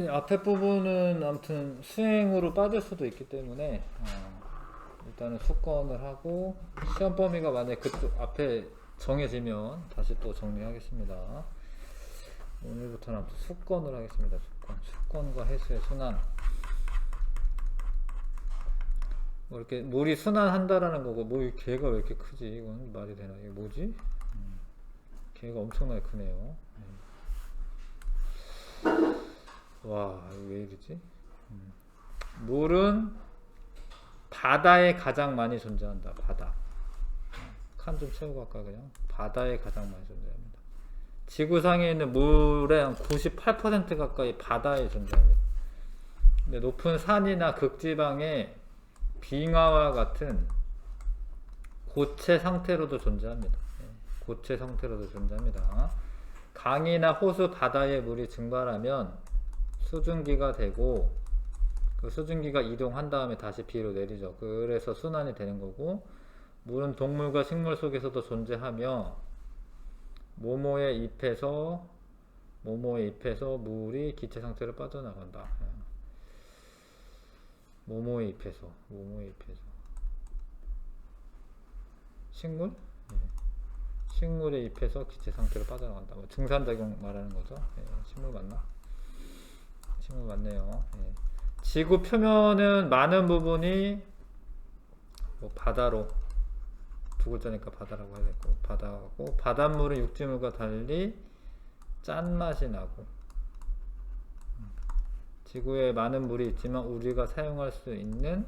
앞에 부분은 아무튼 수행으로 빠질 수도 있기 때문에 일단은 수권을 하고 시험 범위가 만약에 그쪽 앞에 정해지면 다시 또 정리하겠습니다. 오늘부터는 아무튼 수권을 하겠습니다. 수권과 해수의 순환. 뭐 이렇게 물이 순환한다라는 거고, 뭐 이 개가 왜 이렇게 크지? 이건 말이 되나? 이게 뭐지? 개가 엄청나게 크네요. 와, 왜 이러지? 물은 바다에 가장 많이 존재한다. 바다. 칸 좀 채우고 갈까 그냥? 바다에 가장 많이 존재합니다. 지구상에 있는 물의 한 98% 가까이 바다에 존재합니다. 근데 높은 산이나 극지방에 빙하와 같은 고체 상태로도 존재합니다. 고체 상태로도 존재합니다. 강이나 호수, 바다의 물이 증발하면 수증기가 되고, 그 수증기가 이동한 다음에 다시 비로 내리죠. 그래서 순환이 되는 거고, 물은 동물과 식물 속에서도 존재하며 모모의 잎에서 물이 기체 상태로 빠져나간다. 모모의 잎에서 식물? 식물의 잎에서 기체 상태로 빠져나간다. 뭐 증산작용 말하는 거죠. 식물 맞나? 식물 맞네요. 지구 표면은 많은 부분이 뭐 바다로, 두 글자니까 바다라고 해야 되고, 바다고, 바닷물은 육지물과 달리 짠맛이 나고, 지구에 많은 물이 있지만 우리가 사용할 수 있는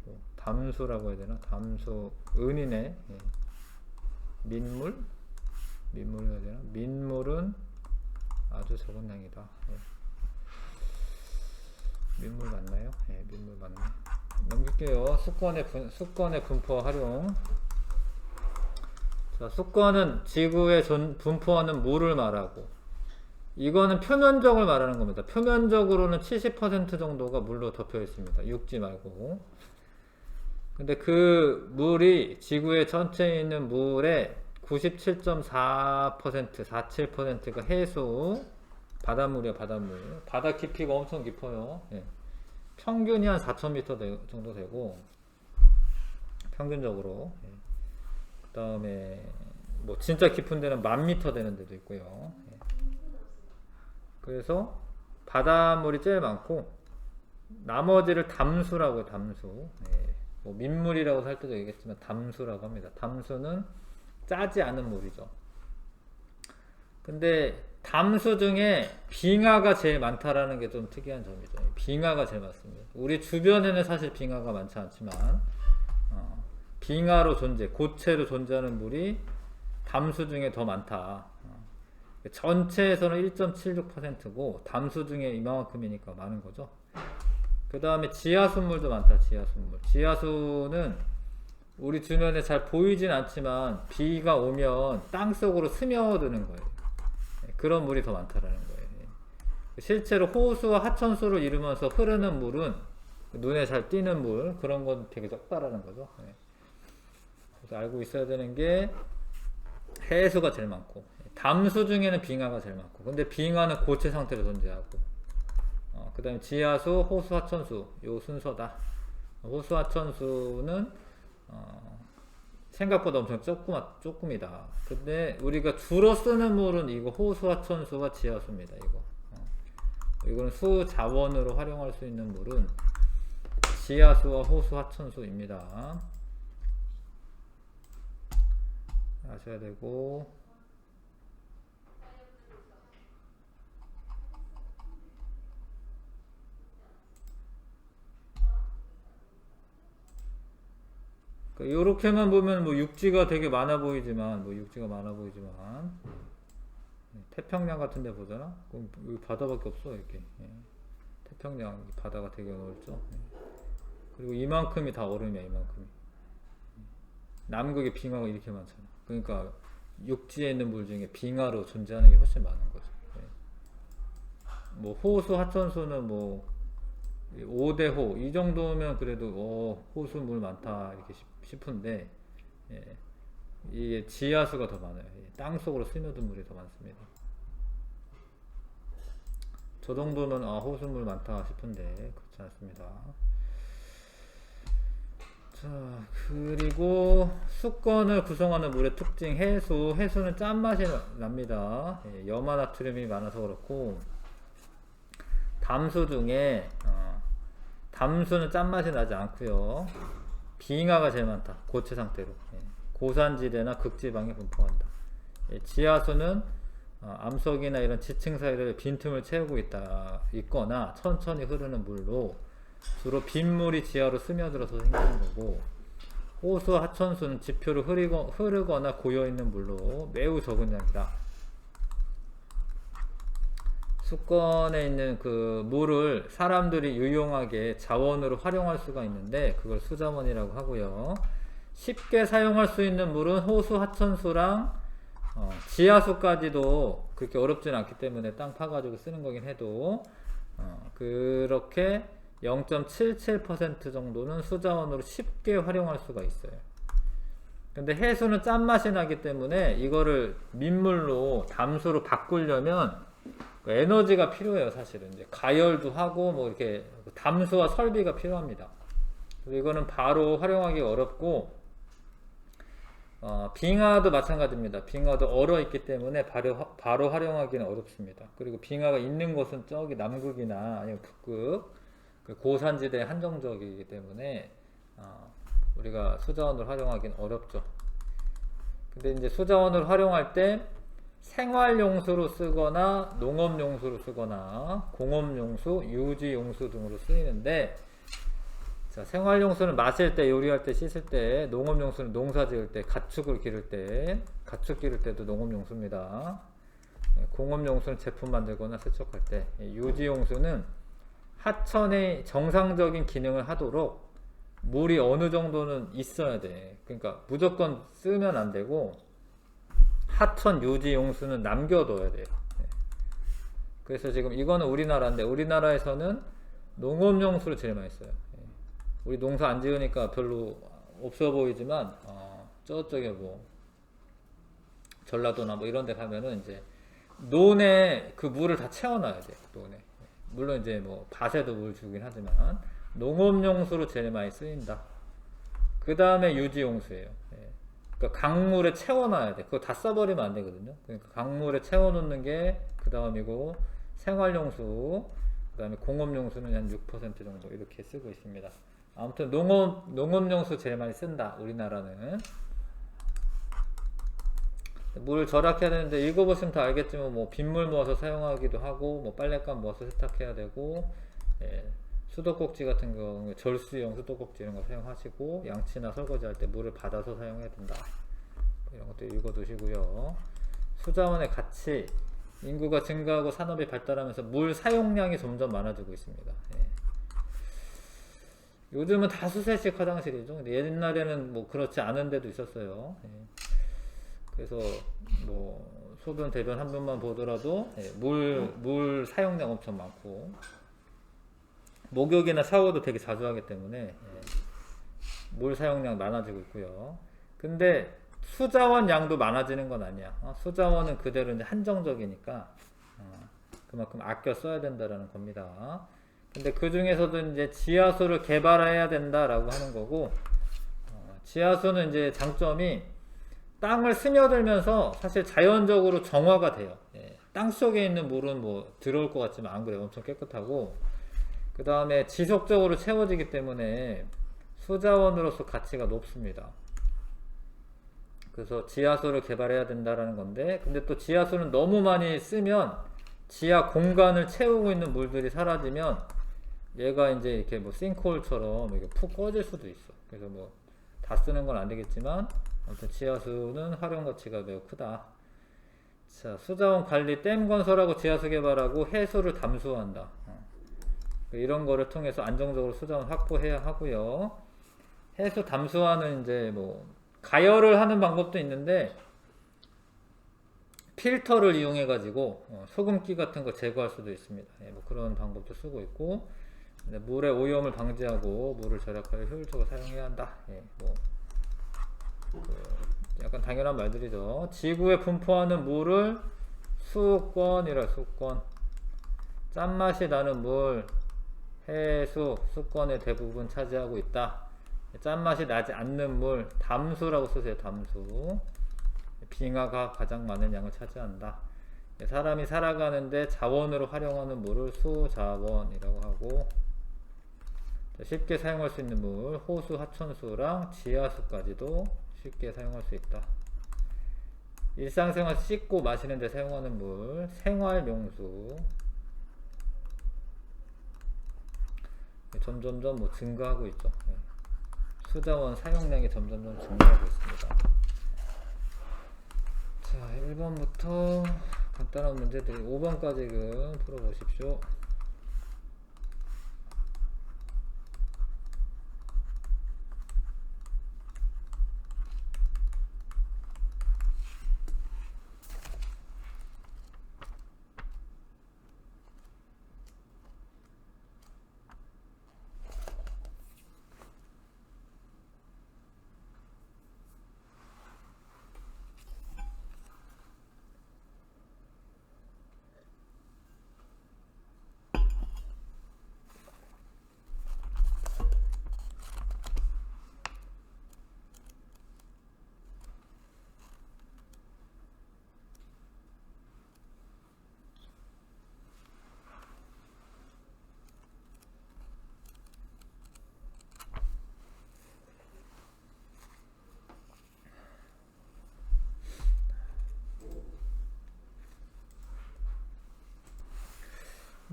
뭐 담수라고 해야 되나? 담수, 은이네. 민물 해야 되나? 민물은 아주 적은 양이다. 민물 맞나요? 민물 맞네. 넘길게요. 수권의 분포 활용. 자, 수권은 지구에 분포하는 물을 말하고, 이거는 표면적을 말하는 겁니다. 표면적으로는 70% 정도가 물로 덮여 있습니다. 육지 말고. 근데 그 물이 지구의 전체에 있는 물의 97.4%, 47%가 해수, 바닷물이야, 바닷물. 바다 깊이가 엄청 깊어요. 평균이 한 4,000m 정도 되고, 평균적으로. 그 다음에, 뭐, 진짜 깊은 데는 10,000m 되는 데도 있고요. 그래서, 바닷물이 제일 많고, 나머지를 담수라고 해요, 담수. 뭐 민물이라고 할 때도 얘기했지만, 담수라고 합니다. 담수는 짜지 않은 물이죠. 근데, 담수 중에 빙하가 제일 많다라는 게 좀 특이한 점이죠. 빙하가 제일 많습니다. 우리 주변에는 사실 빙하가 많지 않지만, 빙하로 고체로 존재하는 물이 담수 중에 더 많다. 전체에서는 1.76%고 담수 중에 이만큼이니까 많은 거죠. 그 다음에 지하수물도 많다. 지하수는 우리 주변에 잘 보이진 않지만 비가 오면 땅속으로 스며드는 거예요. 그런 물이 더 많다라는 거예요. 실제로 호수와 하천수를 이루면서 흐르는 물은 눈에 잘 띄는 물, 그런 건 되게 적다라는 거죠. 그래서 알고 있어야 되는 게 해수가 제일 많고, 담수 중에는 빙하가 제일 많고, 근데 빙하는 고체 상태로 존재하고, 그 다음에 지하수, 호수, 하천수, 요 순서다. 호수, 하천수는 생각보다 엄청 조금이다. 근데 우리가 주로 쓰는 물은 이거 호수, 하천수와 지하수입니다. 이거는 수 자원으로 활용할 수 있는 물은 지하수와 호수, 하천수입니다. 아셔야 되고, 요렇게만 보면 뭐 육지가 되게 많아 보이지만, 태평양 같은 데 보잖아? 그럼 여기 바다밖에 없어, 이렇게. 태평양 바다가 되게 넓죠. 그리고 이만큼이 다 얼음이야, 이만큼이. 남극에 빙하가 이렇게 많잖아. 그러니까 육지에 있는 물 중에 빙하로 존재하는 게 훨씬 많은 거죠. 뭐 호수, 하천수는 뭐 5대호 이 정도면 그래도 호수 물 많다 이렇게 싶은데, 이게 지하수가 더 많아요. 땅속으로 스며든 물이 더 많습니다. 저 정도면 호수물 많다 싶은데 그렇지 않습니다. 자, 그리고 수건을 구성하는 물의 특징 해수는 짠맛이 납니다. 예, 염화나트륨이 많아서 그렇고, 담수 중에 담수는 짠맛이 나지 않고요. 빙하가 제일 많다. 고체 상태로. 예, 고산지대나 극지방에 분포한다. 예, 지하수는 암석이나 이런 지층 사이를 빈틈을 채우고 있거나 천천히 흐르는 물로 주로 빗물이 지하로 스며들어서 생기는 거고, 호수 하천수는 지표로 흐르거나 고여있는 물로 매우 적은 양이다. 수건에 있는 그 물을 사람들이 유용하게 자원으로 활용할 수가 있는데 그걸 수자원이라고 하고요. 쉽게 사용할 수 있는 물은 호수 하천수랑 지하수까지도 그렇게 어렵진 않기 때문에 땅 파가지고 쓰는 거긴 해도 그렇게 0.77% 정도는 수자원으로 쉽게 활용할 수가 있어요. 근데 해수는 짠맛이 나기 때문에 이거를 민물로 담수로 바꾸려면 에너지가 필요해요. 사실은 이제 가열도 하고 뭐 이렇게 담수와 설비가 필요합니다. 이거는 바로 활용하기 어렵고, 빙하도 마찬가지입니다. 빙하도 얼어 있기 때문에 바로 활용하기는 어렵습니다. 그리고 빙하가 있는 곳은 저기 남극이나 아니면 북극, 그 고산지대 한정적이기 때문에 우리가 수자원을 활용하기는 어렵죠. 근데 이제 수자원을 활용할 때 생활용수로 쓰거나 농업용수로 쓰거나 공업용수, 유지용수 등으로 쓰이는데, 자, 생활용수는 마실 때, 요리할 때, 씻을 때, 농업용수는 농사 지을 때, 가축 기를 때도 농업용수입니다. 공업용수는 제품 만들거나 세척할 때, 유지용수는 하천의 정상적인 기능을 하도록 물이 어느 정도는 있어야 돼. 그러니까 무조건 쓰면 안 되고 하천 유지 용수는 남겨둬야 돼요. 그래서 지금 이거는 우리나라인데 우리나라에서는 농업용수를 제일 많이 써요. 우리 농사 안 지으니까 별로 없어 보이지만 저쪽에 뭐 전라도나 뭐 이런 데 가면은 이제 논에 그 물을 다 채워놔야 돼요. 논에. 물론 이제 뭐 밭에도 물 주긴 하지만 농업용수로 제일 많이 쓰인다. 그 다음에 유지용수예요. 그러니까 강물에 채워놔야 돼. 그거 다 써버리면 안 되거든요. 그러니까 강물에 채워놓는 게 그 다음이고, 생활용수, 그 다음에 공업용수는 한 6% 정도 이렇게 쓰고 있습니다. 아무튼 농업용수 제일 많이 쓴다. 우리나라는. 물을 절약해야 되는데 읽어보시면 다 알겠지만 뭐 빗물 모아서 사용하기도 하고 뭐 빨랫감 모아서 세탁해야 되고, 수도꼭지 같은 경우 절수용 수도꼭지 이런 거 사용하시고, 양치나 설거지 할 때 물을 받아서 사용해야 된다. 이런 것도 읽어두시고요. 수자원의 가치, 인구가 증가하고 산업이 발달하면서 물 사용량이 점점 많아지고 있습니다. 요즘은 다 수세식 화장실이죠. 근데 옛날에는 뭐 그렇지 않은 데도 있었어요. 그래서 뭐 소변 대변 한 번만 보더라도 물 사용량 엄청 많고, 목욕이나 샤워도 되게 자주 하기 때문에 물 사용량 많아지고 있고요. 근데 수자원 양도 많아지는 건 아니야. 수자원은 그대로 이제 한정적이니까 그만큼 아껴 써야 된다라는 겁니다. 근데 그 중에서도 이제 지하수를 개발해야 된다라고 하는 거고, 지하수는 이제 장점이 땅을 스며들면서 사실 자연적으로 정화가 돼요. 땅 속에 있는 물은 뭐 들어올 것 같지만 안 그래요. 엄청 깨끗하고, 그 다음에 지속적으로 채워지기 때문에 수자원으로서 가치가 높습니다. 그래서 지하수를 개발해야 된다라는 건데, 근데 또 지하수는 너무 많이 쓰면 지하 공간을 채우고 있는 물들이 사라지면 얘가 이제 이렇게 뭐 싱크홀처럼 이렇게 푹 꺼질 수도 있어. 그래서 뭐 다 쓰는 건 안 되겠지만 아무튼 지하수는 활용 가치가 매우 크다. 자, 수자원 관리, 댐 건설하고 지하수 개발하고 해수를 담수한다. 이런 거를 통해서 안정적으로 수자원 확보해야 하고요. 해수 담수화는 이제 뭐 가열을 하는 방법도 있는데, 필터를 이용해 가지고 소금기 같은 거 제거할 수도 있습니다. 뭐 그런 방법도 쓰고 있고, 물의 오염을 방지하고 물을 절약하여 효율적으로 사용해야 한다. 뭐 약간 당연한 말들이죠. 지구에 분포하는 물을 수권. 짠맛이 나는 물, 해수, 수권의 대부분 차지하고 있다. 짠맛이 나지 않는 물, 담수라고 쓰세요. 담수. 빙하가 가장 많은 양을 차지한다. 사람이 살아가는데 자원으로 활용하는 물을 수자원이라고 하고, 쉽게 사용할 수 있는 물, 호수, 하천수랑 지하수까지도 쉽게 사용할 수 있다. 일상생활 씻고 마시는 데 사용하는 물, 생활용수. 점점점 뭐 증가하고 있죠. 수자원 사용량이 점점점 증가하고 있습니다. 자, 1번부터 간단한 문제들이 5번까지 풀어보십시오.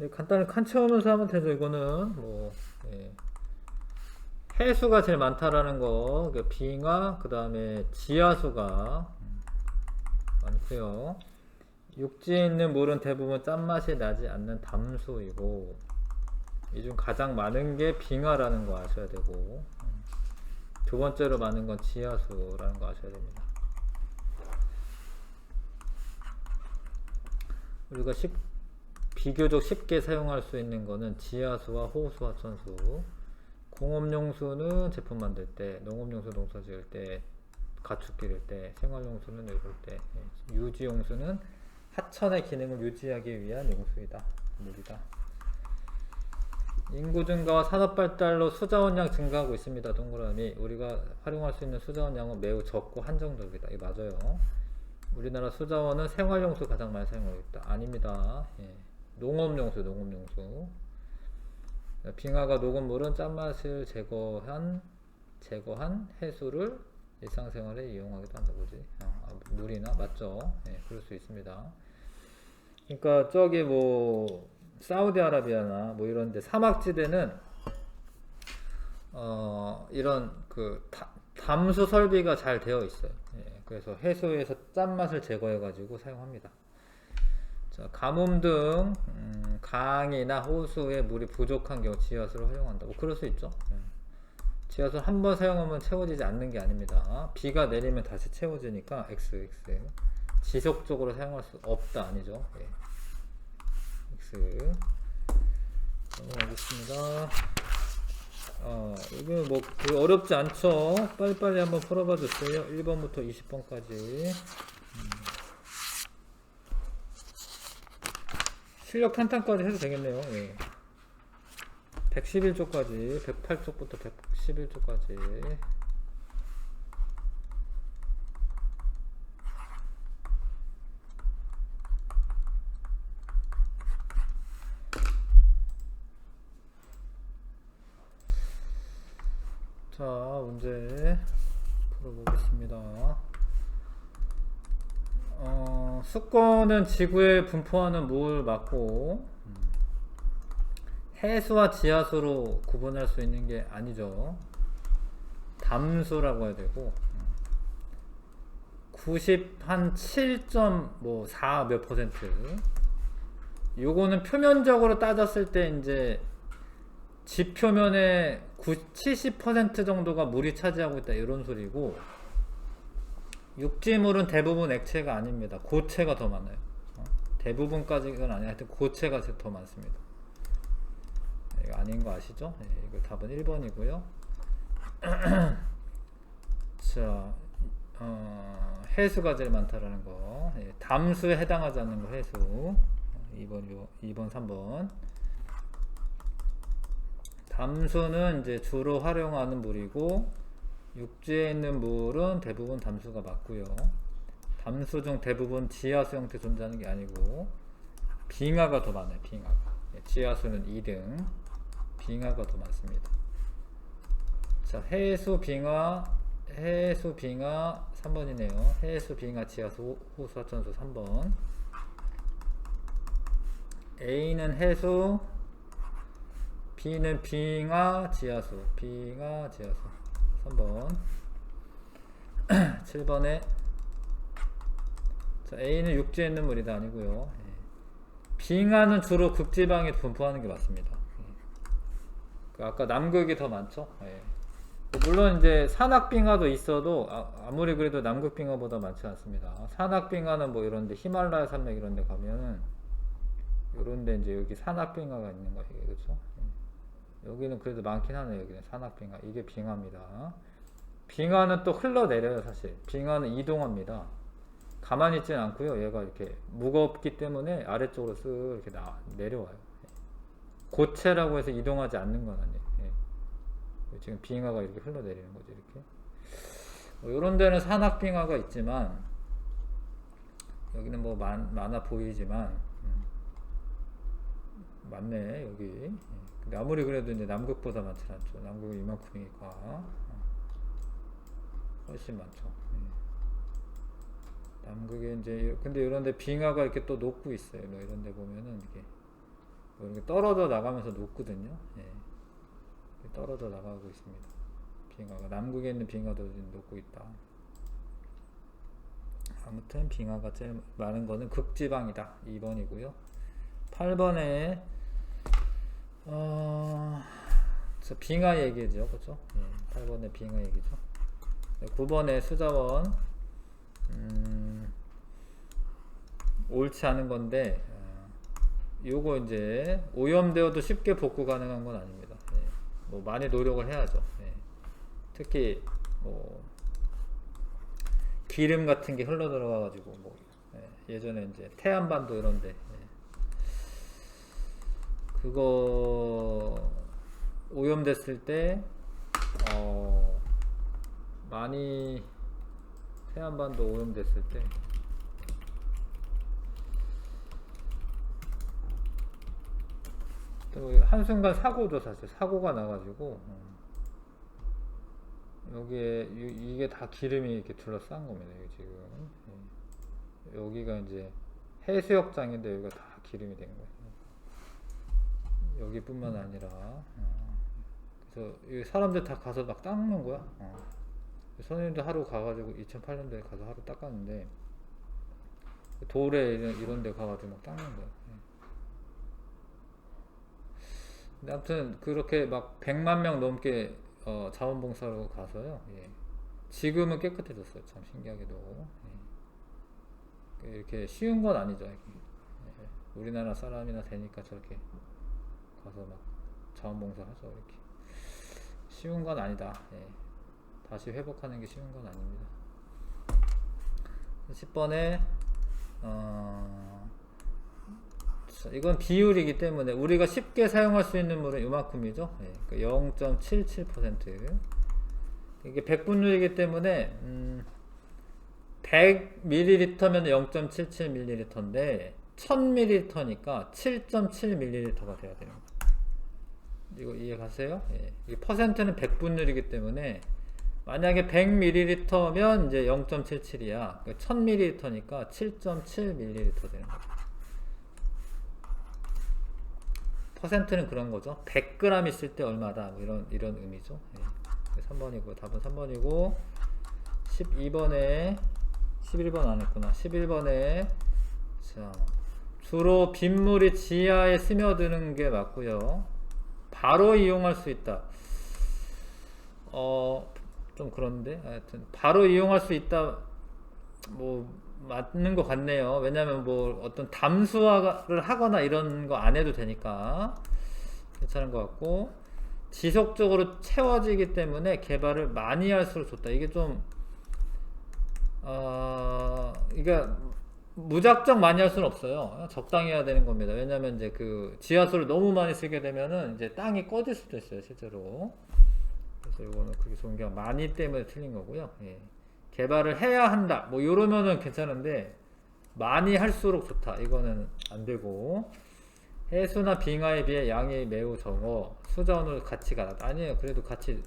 네, 간단히 칸 채우면서 하면 되죠. 이거는 뭐 해수가 제일 많다라는 거, 빙하, 그 다음에 지하수가 많고요. 육지에 있는 물은 대부분 짠맛이 나지 않는 담수이고, 이 중 가장 많은 게 빙하라는 거 아셔야 되고, 두 번째로 많은 건 지하수라는 거 아셔야 됩니다. 우리가 비교적 쉽게 사용할 수 있는 거는 지하수와 호수, 하천수. 공업용수는 제품 만들 때, 농업용수 농사 지을 때, 가축 기를 때, 생활용수는 이럴 때, 유지용수는 하천의 기능을 유지하기 위한 용수이다. 물이다. 인구 증가와 산업 발달로 수자원량 증가하고 있습니다. 동그라미. 우리가 활용할 수 있는 수자원량은 매우 적고 한정적이다. 이게 맞아요. 우리나라 수자원은 생활용수 가장 많이 사용하고 있다. 아닙니다. 농업용수. 빙하가 녹은 물은 짠맛을 제거한 해수를 일상생활에 이용하기도 한다. 뭐지? 물이나 맞죠? 그럴 수 있습니다. 그러니까 저기 뭐 사우디아라비아나 뭐 이런데 사막지대는 이런 담수 설비가 잘 되어 있어요. 그래서 해수에서 짠맛을 제거해 가지고 사용합니다. 자, 가뭄 등 강이나 호수에 물이 부족한 경우 지하수를 활용한다. 뭐 그럴 수 있죠. 지하수 한 번 사용하면 채워지지 않는 게 아닙니다. 비가 내리면 다시 채워지니까 XX 지속적으로 사용할 수 없다 아니죠. X 넘어가겠습니다. 이거 뭐 어렵지 않죠. 빨리빨리 한번 풀어봐 주세요. 1번부터 20번까지. 실력 탄탄까지 해도 되겠네요. 111쪽까지 108쪽부터 111쪽까지. 자, 문제 풀어보겠습니다. 수권은 지구에 분포하는 물 맞고, 해수와 지하수로 구분할 수 있는 게 아니죠. 담수라고 해야 되고, 97.4 몇 퍼센트. 요거는 표면적으로 따졌을 때 이제 지표면에 70% 정도가 물이 차지하고 있다 이런 소리고, 육지물은 대부분 액체가 아닙니다. 고체가 더 많아요. 대부분까지는 아니야. 하여튼 고체가 더 많습니다. 이거 아닌 거 아시죠? 이거 답은 1번이고요. 자, 해수가 제일 많다라는 거. 담수에 해당하지 않는 거 해수. 2번 3번. 담수는 이제 주로 활용하는 물이고, 육지에 있는 물은 대부분 담수가 맞고요. 담수 중 대부분 지하수 형태 존재하는 게 아니고 빙하가 더 많아요. 빙하가. 지하수는 2등, 빙하가 더 많습니다. 자, 해수 빙하 3번이네요. 해수 빙하 지하수 호수 하천수 3번. A는 해수, B는 빙하 지하수 3번. 7번에 자, A는 육지에 있는 물이다 아니고요. 빙하는 주로 극지방에 분포하는 게 맞습니다. 아까 남극이 더 많죠. 물론 이제 산악빙하도 있어도 아무리 그래도 남극빙하보다 많지 않습니다. 산악빙하는 뭐 이런데 히말라야 산맥 이런데 가면은 요런데 이제 여기 산악빙하가 있는 거예요. 그렇죠? 여기는 그래도 많긴 하네요. 여기는 산악빙하. 이게 빙하입니다. 빙하는 또 흘러내려요. 사실 빙하는 이동합니다. 가만히 있지는 않고요. 얘가 이렇게 무겁기 때문에 아래쪽으로 쓱 이렇게 내려와요. 고체라고 해서 이동하지 않는 건 아니에요. 지금 빙하가 이렇게 흘러내리는 거죠. 이렇게 이런 데는 산악빙하가 있지만 여기는 뭐 많아 보이지만 많네 여기. 근데 아무리 그래도 이제 남극보다 많지 않죠. 남극은 이만큼이니까 훨씬 많죠. 남극에 이제 근데 이런데 빙하가 이렇게 또 녹고 있어요. 뭐 이런데 보면은 이렇게 떨어져 나가면서 녹거든요. 떨어져 나가고 있습니다. 빙하가 남극에 있는 빙하도 녹고 있다. 아무튼 빙하가 제일 많은 거는 극지방이다. 2번이고요. 8번에 빙하 얘기죠, 그렇죠? 8번에 빙하 얘기죠. 9번에 수자원 옳지 않은 건데 요거 이제 오염되어도 쉽게 복구 가능한 건 아닙니다. 뭐 많이 노력을 해야죠. 특히 뭐 기름 같은 게 흘러 들어가 가지고 뭐 예전에 이제 태안반도 이런데 그거 오염됐을 때 많이 태안반도 오염됐을 때 한순간 사고죠. 사실 사고가 나가지고 여기에 이게 다 기름이 이렇게 둘러싼 겁니다. 지금 여기가 이제 해수욕장인데 여기가 다 기름이 된 거예요. 여기뿐만 아니라 그래서 사람들 다 가서 막 닦는 거야. 선생님도 하루 가가지고 2008년도에 가서 하루 닦았는데 돌에 이런 데 가가지고 막 닦는 거야. 근데 아무튼 그렇게 막 100만 명 넘게 자원봉사로 가서요. 지금은 깨끗해졌어요. 참 신기하게도. 이렇게 쉬운 건 아니죠. 우리나라 사람이나 되니까 저렇게 가서 막 자원봉사 하죠. 이렇게 쉬운 건 아니다. 다시 회복하는 게 쉬운 건 아닙니다. 10번에 이건 비율이기 때문에 우리가 쉽게 사용할 수 있는 물은 이만큼이죠. 0.77%. 이게 100분율이기 때문에 100ml면 0.77ml인데 1000ml니까 7.7ml가 돼야 돼요. 이거 이해 가세요? 이 퍼센트는 100분율이기 때문에 만약에 100ml면 이제 0.77이야. 1000ml니까 7.7ml 되는 거죠. 퍼센트는 그런 거죠. 100g 있을 때 얼마다 뭐 이런 의미죠. 3번이고 답은 3번이고 12번에 11번 안 했구나. 11번에 자, 주로 빗물이 지하에 스며드는 게 맞고요. 바로 이용할 수 있다. 좀 그런데 하여튼 바로 이용할 수 있다. 뭐 맞는 것 같네요. 왜냐면 뭐 어떤 담수화를 하거나 이런 거 안 해도 되니까 괜찮은 것 같고 지속적으로 채워지기 때문에 개발을 많이 할수록 좋다. 이게 좀 그러니까 무작정 많이 할 수는 없어요. 적당히 해야 되는 겁니다. 왜냐면 이제 그 지하수를 너무 많이 쓰게 되면은 이제 땅이 꺼질 수도 있어요, 실제로. 그래서 이거는 그게 좋은 게 많이 때문에 틀린 거고요. 예. 개발을 해야 한다. 뭐 이러면은 괜찮은데 많이 할수록 좋다. 이거는 안 되고. 해수나 빙하에 비해 양이 매우 적어 수자원으로 가치가 낮다. 아니에요. 그래도 가치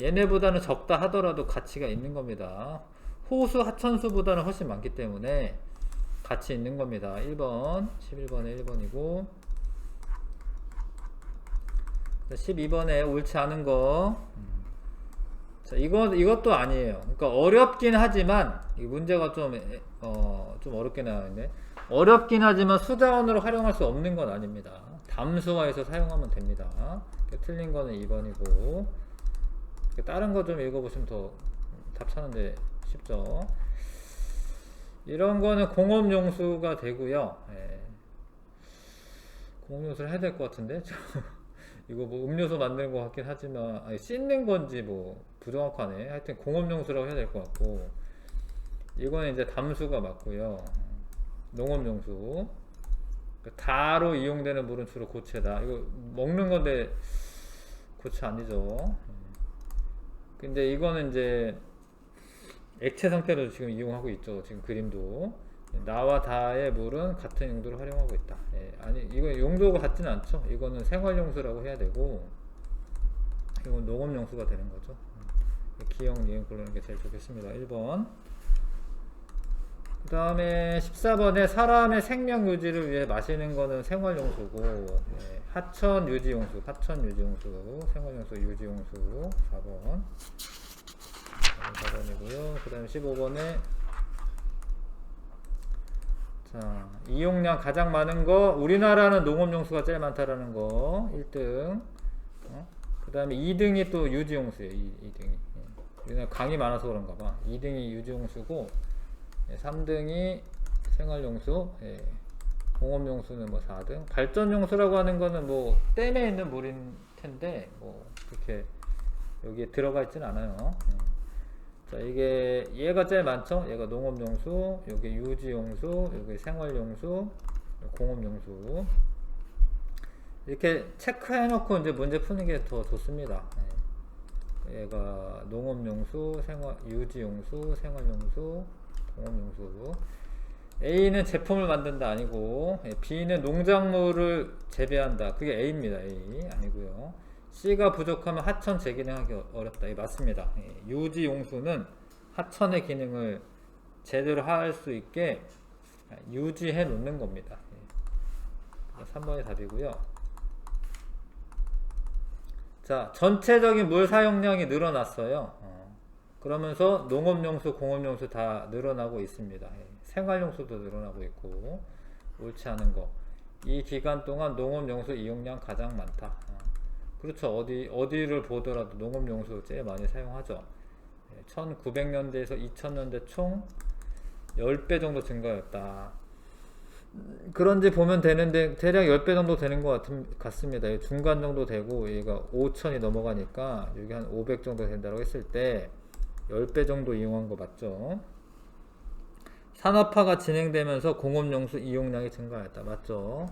얘네보다는 적다 하더라도 가치가 있는 겁니다. 호수 하천수보다는 훨씬 많기 때문에 가치 있는 겁니다. 1번 11번에 1번이고 12번에 옳지 않은 거. 자, 이것도 아니에요. 그러니까 어렵긴 하지만 이 문제가 좀 어렵게 나와있네. 어렵긴 하지만 수자원으로 활용할 수 없는 건 아닙니다. 담수화해서 사용하면 됩니다. 틀린 거는 2번이고 다른 거 좀 읽어보시면 더 답 찾는데 쉽죠. 이런 거는 공업용수가 되고요. 예. 공업용수를 해야 될 것 같은데 이거 뭐 음료수 만드는 것 같긴 하지만 아니, 씻는 건지 뭐 부정확하네. 하여튼 공업용수라고 해야 될 것 같고 이거는 이제 담수가 맞고요. 농업용수. 다로 이용되는 물은 주로 고체다. 이거 먹는 건데 고체 아니죠. 근데 이거는 이제 액체 상태로 지금 이용하고 있죠. 지금 그림도 나와 다의 물은 같은 용도로 활용하고 있다. 예, 아니 이거 용도가 같지는 않죠. 이거는 생활용수라고 해야 되고 이건 농업용수가 되는 거죠. 기억, 니은 고르는 게 제일 좋겠습니다. 1번. 그 다음에 14번에 사람의 생명 유지를 위해 마시는 거는 생활용수고 예, 하천 유지용수 생활용수 유지용수 4번 4번이고요. 그 다음에 15번에 자 이용량 가장 많은 거 우리나라는 농업용수가 제일 많다라는 거 1등. 그 다음에 2등이 또 유지용수예요. 2등이 우리나라 강이 많아서 그런가 봐. 2등이 유지용수고 3등이 생활용수, 예. 공업용수는 뭐 4등. 발전용수라고 하는 거는 뭐 댐에 있는 물인 텐데 뭐 그렇게 여기에 들어가 있진 않아요. 자 이게 얘가 제일 많죠. 얘가 농업용수, 여기 유지용수, 여기 생활용수, 공업용수. 이렇게 체크해 놓고 이제 문제 푸는 게 더 좋습니다. 얘가 농업용수, 유지용수, 생활용수, 공업용수. A는 제품을 만든다 아니고 B는 농작물을 재배한다. 그게 A입니다. A 아니고요. C가 부족하면 하천 재기능하기 어렵다. 이 맞습니다. 유지용수는 하천의 기능을 제대로 할 수 있게 유지해 놓는 겁니다. 3번이 답이고요. 자, 전체적인 물 사용량이 늘어났어요. 그러면서 농업용수, 공업용수 다 늘어나고 있습니다. 생활용수도 늘어나고 있고 옳지 않은 거. 이 기간 동안 농업용수 이용량 가장 많다. 그렇죠. 어디를 보더라도 농업용수 제일 많이 사용하죠. 1900년대에서 2000년대 총 10배 정도 증가했다. 그런지 보면 되는데 대략 10배 정도 되는 것 같습니다. 중간 정도 되고 얘가 5000이 넘어가니까 여기 한 500 정도 된다고 했을 때 10배 정도 이용한 거 맞죠? 산업화가 진행되면서 공업용수 이용량이 증가했다. 맞죠?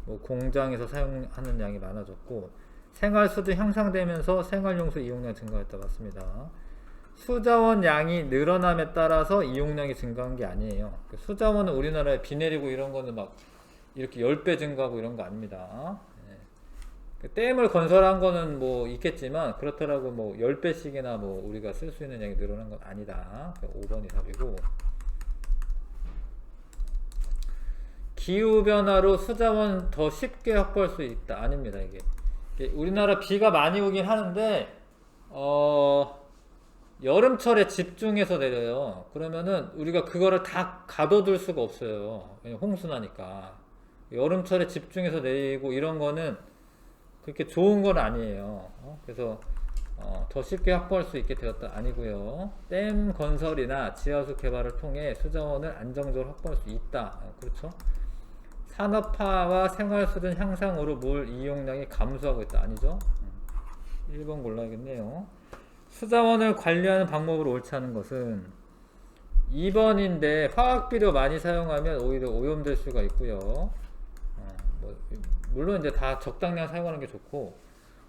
뭐 공장에서 사용하는 양이 많아졌고 생활수도 향상되면서 생활용수 이용량이 증가했다. 맞습니다. 수자원 양이 늘어남에 따라서 이용량이 증가한 게 아니에요. 수자원은 우리나라에 비 내리고 이런 거는 막 이렇게 10배 증가하고 이런 거 아닙니다. 댐을 건설한 거는 뭐 있겠지만 그렇더라고 뭐 10배씩이나 뭐 우리가 쓸 수 있는 양이 늘어난 건 아니다. 5번이 답이고. 기후변화로 수자원 더 쉽게 확보할 수 있다. 아닙니다. 이게 우리나라 비가 많이 오긴 하는데 여름철에 집중해서 내려요. 그러면은 우리가 그거를 다 가둬둘 수가 없어요. 홍수나니까. 여름철에 집중해서 내리고 이런 거는 그렇게 좋은 건 아니에요. 그래서 더 쉽게 확보할 수 있게 되었다. 아니고요. 댐 건설이나 지하수 개발을 통해 수자원을 안정적으로 확보할 수 있다. 그렇죠? 산업화와 생활수준 향상으로 물 이용량이 감소하고 있다. 아니죠? 1번 골라야겠네요. 수자원을 관리하는 방법으로 옳지 않은 것은 2번인데 화학비료 많이 사용하면 오히려 오염될 수가 있고요. 뭐 물론 이제 다 적당량 사용하는 게 좋고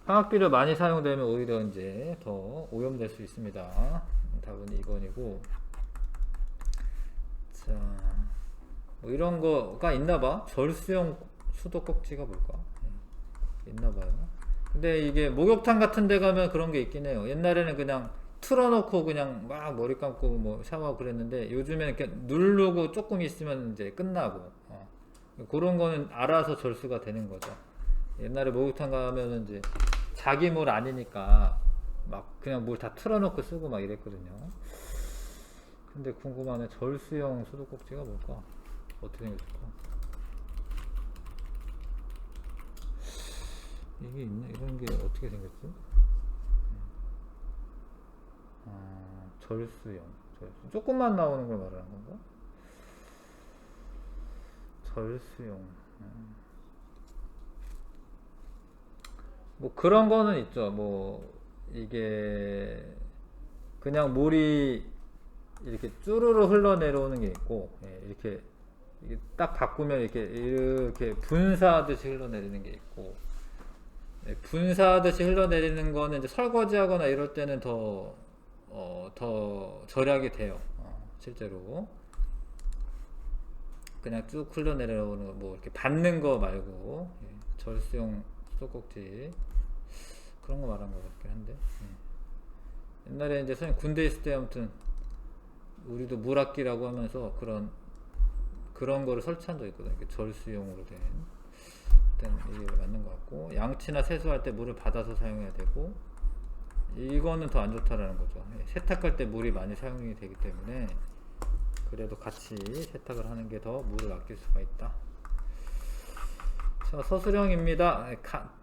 화학비료 많이 사용되면 오히려 이제 더 오염될 수 있습니다. 답은 2번이고. 자, 뭐 이런 거가 있나봐. 절수용 수도꼭지가 뭘까? 있나봐요. 근데 이게 목욕탕 같은 데 가면 그런 게 있긴 해요. 옛날에는 그냥 틀어놓고 그냥 막 머리 감고 뭐 샤워하고 그랬는데 요즘에는 이렇게 누르고 조금 있으면 이제 끝나고 그런 거는 알아서 절수가 되는 거죠. 옛날에 목욕탕 가면은 이제 자기 물 아니니까 막 그냥 물 다 틀어놓고 쓰고 막 이랬거든요. 근데 궁금하네. 절수용 수도꼭지가 뭘까? 어떻게 생겼을까? 이게 있나? 이런 게 어떻게 생겼지? 절수용. 조금만 나오는 걸 말하는 건가? 절수용. 뭐 그런 거는 있죠. 뭐 이게 그냥 물이 이렇게 쭈루루 흘러내려오는 게 있고, 이렇게 딱 바꾸면 이렇게 분사하듯이 흘러내리는 게 있고, 분사하듯이 흘러내리는 거는 이제 설거지하거나 이럴 때는 더 절약이 돼요. 실제로. 그냥 쭉 흘러내려오는 거, 뭐 이렇게 받는 거 말고, 절수용 수도꼭지. 그런 거 말한 것 같긴 한데. 옛날에 이제 선생님 군대 있을 때 아무튼, 우리도 물악기라고 하면서 그런 거를 설치한 적 있거든요. 절수용으로 된. 일단 이게 맞는 것 같고, 양치나 세수할 때 물을 받아서 사용해야 되고, 이거는 더 안 좋다라는 거죠. 세탁할 때 물이 많이 사용이 되기 때문에 그래도 같이 세탁을 하는 게 더 물을 아낄 수가 있다. 자, 서술형입니다.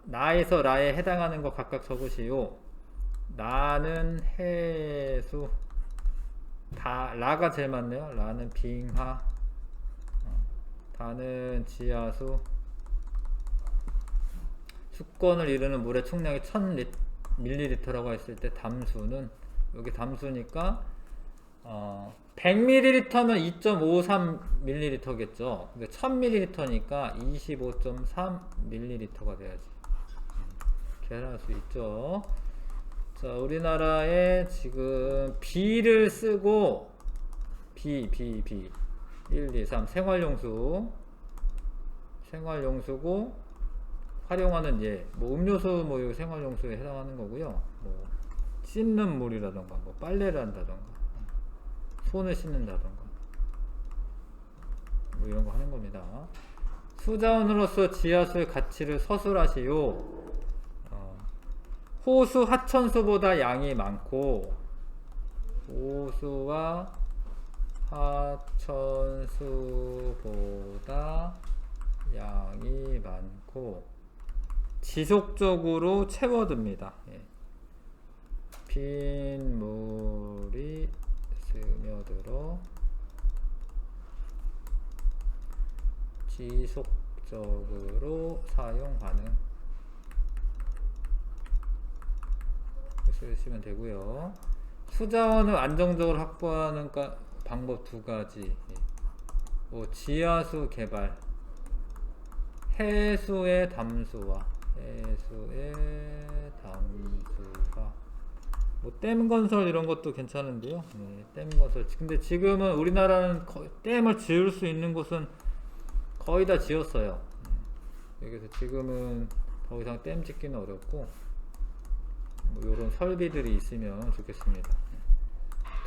나에서 라에 해당하는 거 각각 적으시오. 나는 해수. 라가 제일 많네요. 라는 빙하. 다는 지하수. 수건을 이루는 물의 총량이 1000ml라고 했을 때 담수는, 여기 담수니까 100ml면 2.53ml겠죠. 근데 1000ml니까 25.3ml가 돼야지. 계산할 수 있죠. 자, 우리나라에 지금 B를 쓰고 B 1, 2, 3 생활용수고 활용하는 뭐 음료수 뭐 생활용수에 해당하는 거고요. 뭐 씻는 물이라던가 뭐 빨래를 한다던가 손을 씻는다던가 뭐 이런 거 하는 겁니다. 수자원으로서 지하수의 가치를 서술하시오. 호수 하천수보다 양이 많고, 호수와 하천수보다 양이 많고 지속적으로 채워둡니다. 빈 물이 스며들어 지속적으로 사용 가능. 쓰시면 되고요. 수자원을 안정적으로 확보하는 방법 두 가지. 뭐 지하수 개발, 해수의 담수화, 뭐 댐 건설 이런 것도 괜찮은데요. 댐 건설. 근데 지금은 우리나라는 댐을 지을 수 있는 곳은 거의 다 지었어요. 여기서 지금은 더 이상 댐 짓기는 어렵고, 뭐 이런 설비들이 있으면 좋겠습니다.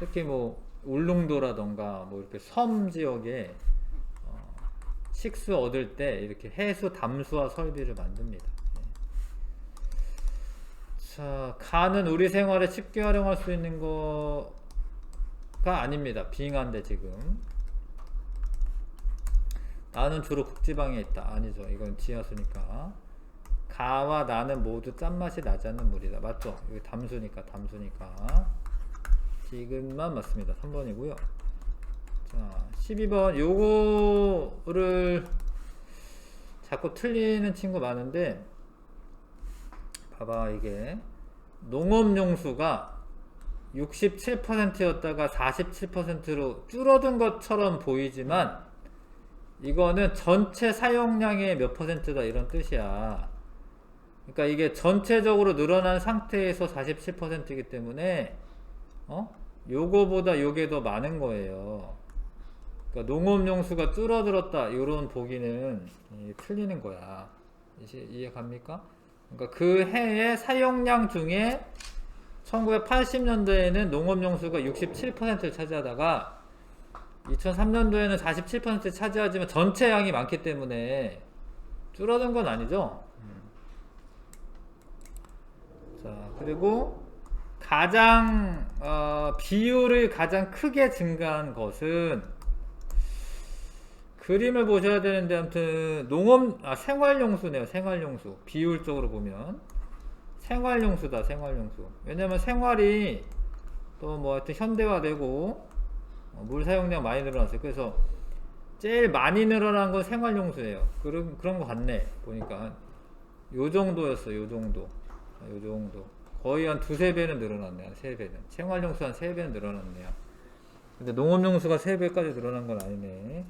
특히 뭐 울릉도라던가 뭐 이렇게 섬 지역에 식수 얻을 때 이렇게 해수 담수화 설비를 만듭니다. 자, 가는 우리 생활에 쉽게 활용할 수 있는 거가 아닙니다. 빙하인데 지금 나는 주로 극지방에 있다. 아니죠. 이건 지하수니까. 가와 나는 모두 짠맛이 나지 않는 물이다. 맞죠? 여기 담수니까. 지금만 맞습니다. 3번이고요. 자, 12번. 요거를 자꾸 틀리는 친구 많은데, 봐봐. 이게 농업용수가 67%였다가 47%로 줄어든 것처럼 보이지만 이거는 전체 사용량의 몇 %다 이런 뜻이야. 그러니까 이게 전체적으로 늘어난 상태에서 47%이기 때문에 요거보다 요게 더 많은 거예요. 그러니까 농업용수가 줄어들었다 이런 보기는 틀리는 거야. 이해 갑니까? 그러니까 그 해의 사용량 중에 1980년도에는 농업용수가 67%를 차지하다가 2003년도에는 47%를 차지하지만 전체 양이 많기 때문에 줄어든 건 아니죠. 자, 그리고 가장 비율을 가장 크게 증가한 것은 그림을 보셔야 되는데 아무튼 생활용수네요. 생활용수 비율적으로 보면 생활용수다. 생활용수. 왜냐면 생활이 또 뭐 하여튼 현대화되고 물 사용량 많이 늘어났어요. 그래서 제일 많이 늘어난 건 생활용수예요. 그런 거 같네. 보니까 요 정도였어. 요 정도. 거의 한 2~3배는 늘어났네. 한 3배는. 생활용수 한 3배는 늘어났네요. 근데 농업용수가 3배까지 늘어난 건 아니네.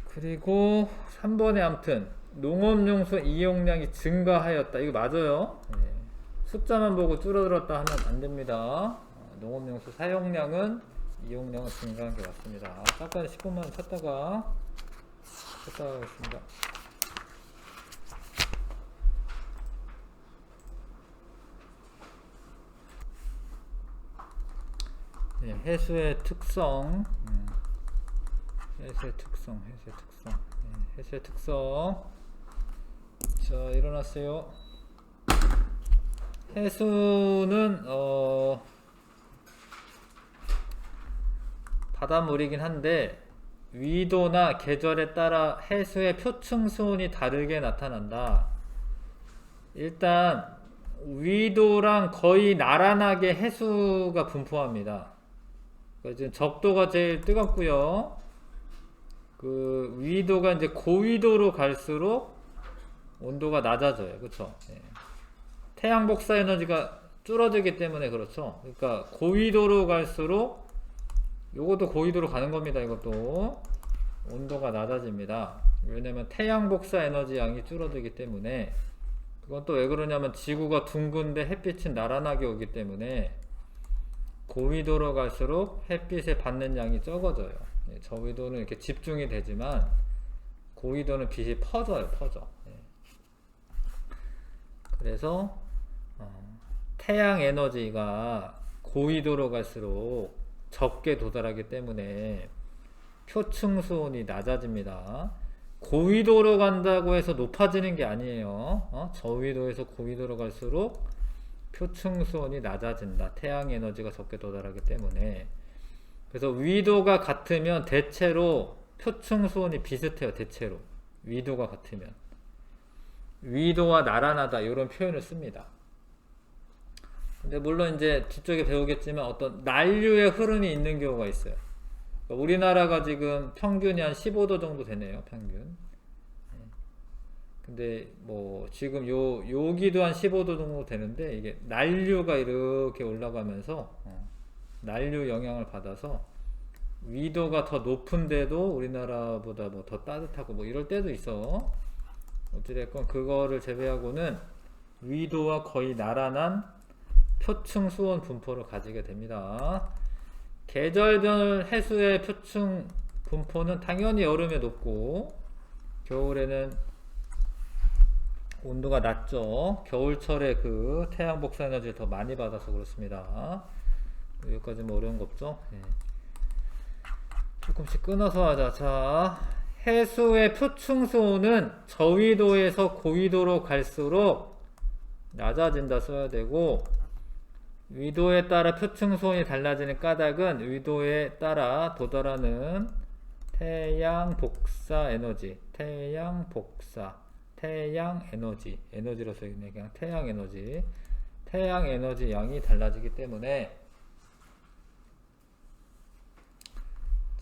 그리고 3번에 아무튼 농업용수 이용량이 증가하였다. 이거 맞아요. 숫자만 보고 줄어들었다 하면 안 됩니다. 농업용수 사용량은 이용량은 증가한 게 맞습니다. 잠깐 10분만 찾다가 하겠습니다. 해수의 특성. 해수의 특성. 자, 일어났어요. 해수는 바닷물이긴 한데 위도나 계절에 따라 해수의 표층 수온이 다르게 나타난다. 일단 위도랑 거의 나란하게 해수가 분포합니다. 지금 적도가 제일 뜨겁고요. 그 위도가 이제 고위도로 갈수록 온도가 낮아져요. 그렇죠? 태양 복사 에너지가 줄어들기 때문에 그렇죠. 그러니까 고위도로 갈수록 요것도 고위도로 가는 겁니다. 이것도 온도가 낮아집니다. 왜냐면 태양 복사 에너지 양이 줄어들기 때문에. 그건 또 왜 그러냐면 지구가 둥근데 햇빛은 나란하게 오기 때문에 고위도로 갈수록 햇빛에 받는 양이 적어져요. 저위도는 이렇게 집중이 되지만 고위도는 빛이 퍼져요. 그래서 태양 에너지가 고위도로 갈수록 적게 도달하기 때문에 표층 수온이 낮아집니다. 고위도로 간다고 해서 높아지는 게 아니에요. 저위도에서 고위도로 갈수록 표층 수온이 낮아진다. 태양 에너지가 적게 도달하기 때문에. 그래서 위도가 같으면 대체로 표층 수온이 비슷해요. 대체로 위도가 같으면 위도와 나란하다 이런 표현을 씁니다. 근데 물론 이제 뒤쪽에 배우겠지만 어떤 난류의 흐름이 있는 경우가 있어요. 그러니까 우리나라가 지금 평균이 한 15도 정도 되네요. 평균. 근데 뭐 지금 여기도 한 15도 정도 되는데 이게 난류가 이렇게 올라가면서 난류 영향을 받아서 위도가 더 높은데도 우리나라보다 뭐 더 따뜻하고 뭐 이럴 때도 있어. 어찌됐건 그거를 제외하고는 위도와 거의 나란한 표층 수온 분포를 가지게 됩니다. 계절별 해수의 표층 분포는 당연히 여름에 높고 겨울에는 온도가 낮죠. 겨울철에 그 태양 복사 에너지를 더 많이 받아서 그렇습니다. 여기까지 뭐 어려운 거 없죠? 조금씩 끊어서 하자. 자, 해수의 표층 수온은 저위도에서 고위도로 갈수록 낮아진다 써야 되고, 위도에 따라 표층 수온이 달라지는 까닭은 위도에 따라 도달하는 태양 복사 에너지, 태양 에너지로 써있네. 그냥 태양 에너지 양이 달라지기 때문에.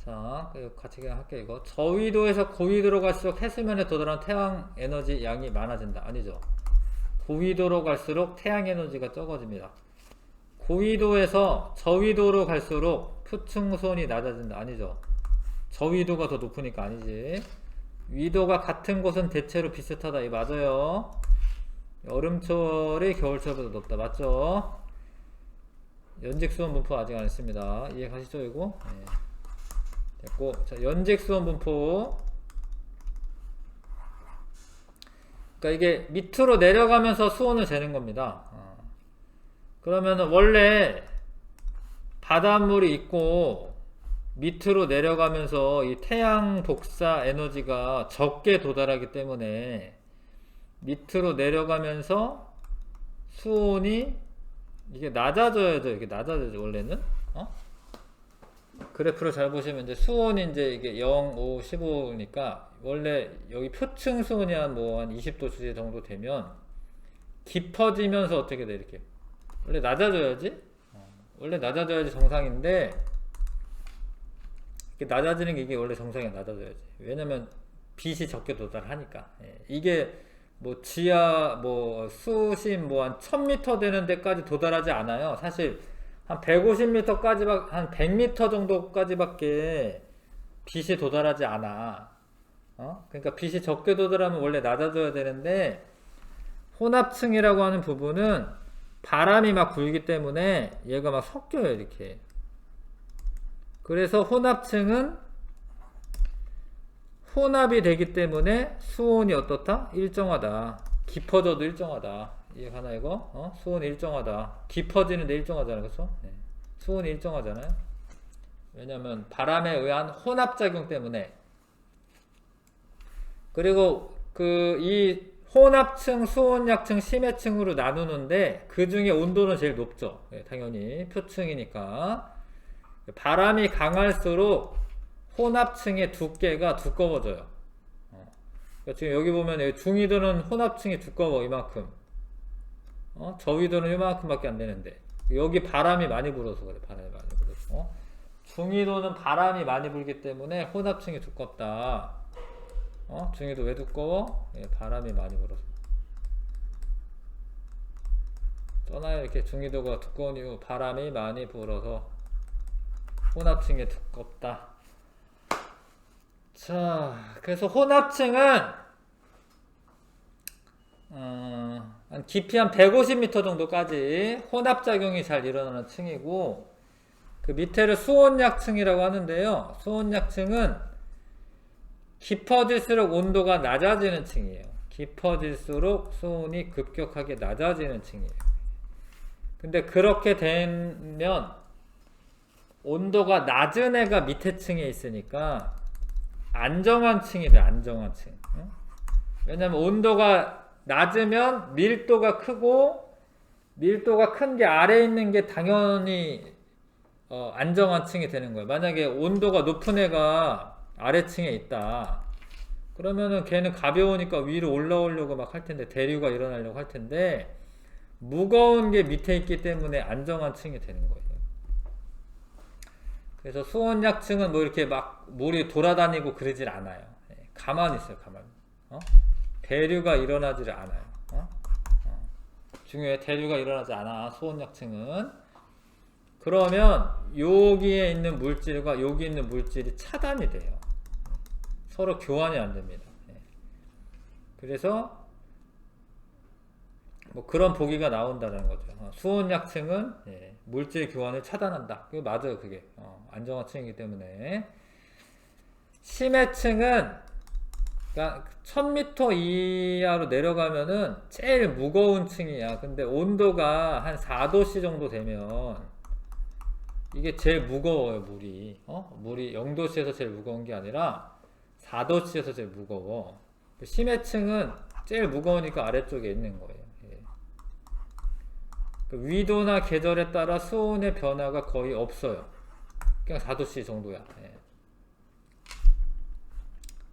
자, 같이 그냥 할게요. 이거 저위도에서 고위도로 갈수록 해수면에 도달하는 태양 에너지 양이 많아진다. 아니죠. 고위도로 갈수록 태양 에너지가 적어집니다. 고위도에서 저위도로 갈수록 표층수온이 낮아진다. 아니죠. 저위도가 더 높으니까 아니지. 위도가 같은 곳은 대체로 비슷하다. 이 맞아요. 여름철이 겨울철보다 높다. 맞죠? 연직수온 분포 아직 안 했습니다. 이해 가시죠 이거? 네. 됐고, 자, 연직수온 분포. 그러니까 이게 밑으로 내려가면서 수온을 재는 겁니다. 그러면은 원래 바닷물이 있고 밑으로 내려가면서 이 태양 독사 에너지가 적게 도달하기 때문에 밑으로 내려가면서 수온이 이게 낮아져야죠. 이게 낮아져야죠. 원래는 그래프를 잘 보시면 이제 수온이 이제 이게 0, 5, 15니까 원래 여기 표층 수온이 한 20도 주제 정도 되면 깊어지면서 어떻게 돼 이렇게 원래 낮아져야지. 원래 낮아져야지 정상인데 이게 낮아지는 게 이게 원래 정상이 낮아져야지. 왜냐면 빛이 적게 도달하니까. 이게 뭐 지하 뭐 수심 뭐 한 1000m 되는 데까지 도달하지 않아요. 사실 한 150m까지 한 100m 정도까지밖에 빛이 도달하지 않아. 그러니까 빛이 적게 도달하면 원래 낮아져야 되는데 혼합층이라고 하는 부분은 바람이 막 불기 때문에 얘가 막 섞여요 이렇게. 그래서 혼합층은 혼합이 되기 때문에 수온이 어떻다? 일정하다. 깊어져도 일정하다. 이해가나 이거? 수온이 일정하다. 깊어지는데 일정하잖아. 그쵸? 네. 수온이 일정하잖아요. 왜냐면 바람에 의한 혼합작용 때문에. 그리고 이 혼합층, 수온약층, 심해층으로 나누는데 그 중에 온도는 제일 높죠. 네, 당연히 표층이니까. 바람이 강할수록 혼합층의 두께가 두꺼워져요. 그러니까 지금 여기 보면 여기 중위도는 혼합층이 두꺼워 이만큼. 저위도는 이만큼밖에 안 되는데 여기 바람이 많이 불어서 그래. 바람이 많이 불어서. 중위도는 바람이 많이 불기 때문에 혼합층이 두껍다. 중위도 왜 두꺼워? 예, 바람이 많이 불어서. 떠나요. 이렇게 중위도가 두꺼운 이유 바람이 많이 불어서 혼합층이 두껍다. 자, 그래서 혼합층은 한 깊이 한 150m 정도까지 혼합작용이 잘 일어나는 층이고, 그 밑에를 수온약층이라고 하는데요. 수온약층은 깊어질수록 온도가 낮아지는 층이에요. 깊어질수록 수온이 급격하게 낮아지는 층이에요. 근데 그렇게 되면 온도가 낮은 애가 밑에 층에 있으니까 안정한 층이 돼. 안정한 층. 왜냐면 온도가 낮으면 밀도가 크고, 밀도가 큰 게 아래에 있는 게 당연히 안정한 층이 되는 거예요. 만약에 온도가 높은 애가 아래층에 있다. 그러면은 걔는 가벼우니까 위로 올라오려고 막 할 텐데, 대류가 일어나려고 할 텐데, 무거운 게 밑에 있기 때문에 안정한 층이 되는 거예요. 그래서 수온약층은 뭐 이렇게 막 물이 돌아다니고 그러질 않아요. 가만히 있어요, 가만히. 대류가 일어나질 않아요. 중요해. 대류가 일어나지 않아, 수온약층은. 그러면 여기에 있는 물질과 여기 있는 물질이 차단이 돼요. 서로 교환이 안 됩니다. 그래서 뭐 그런 보기가 나온다는 거죠. 수온약층은 물질 교환을 차단한다. 그게 맞아요. 그게 안정한 층이기 때문에. 심해층은 그러니까 1000m 이하로 내려가면은 제일 무거운 층이야. 근데 온도가 한 4도씨 정도 되면 이게 제일 무거워요. 물이 물이 0도씨에서 제일 무거운 게 아니라 4도씨에서 제일 무거워. 심해층은 제일 무거우니까 아래쪽에 있는 거예요. 위도나 계절에 따라 수온의 변화가 거의 없어요. 그냥 4도씨 정도야.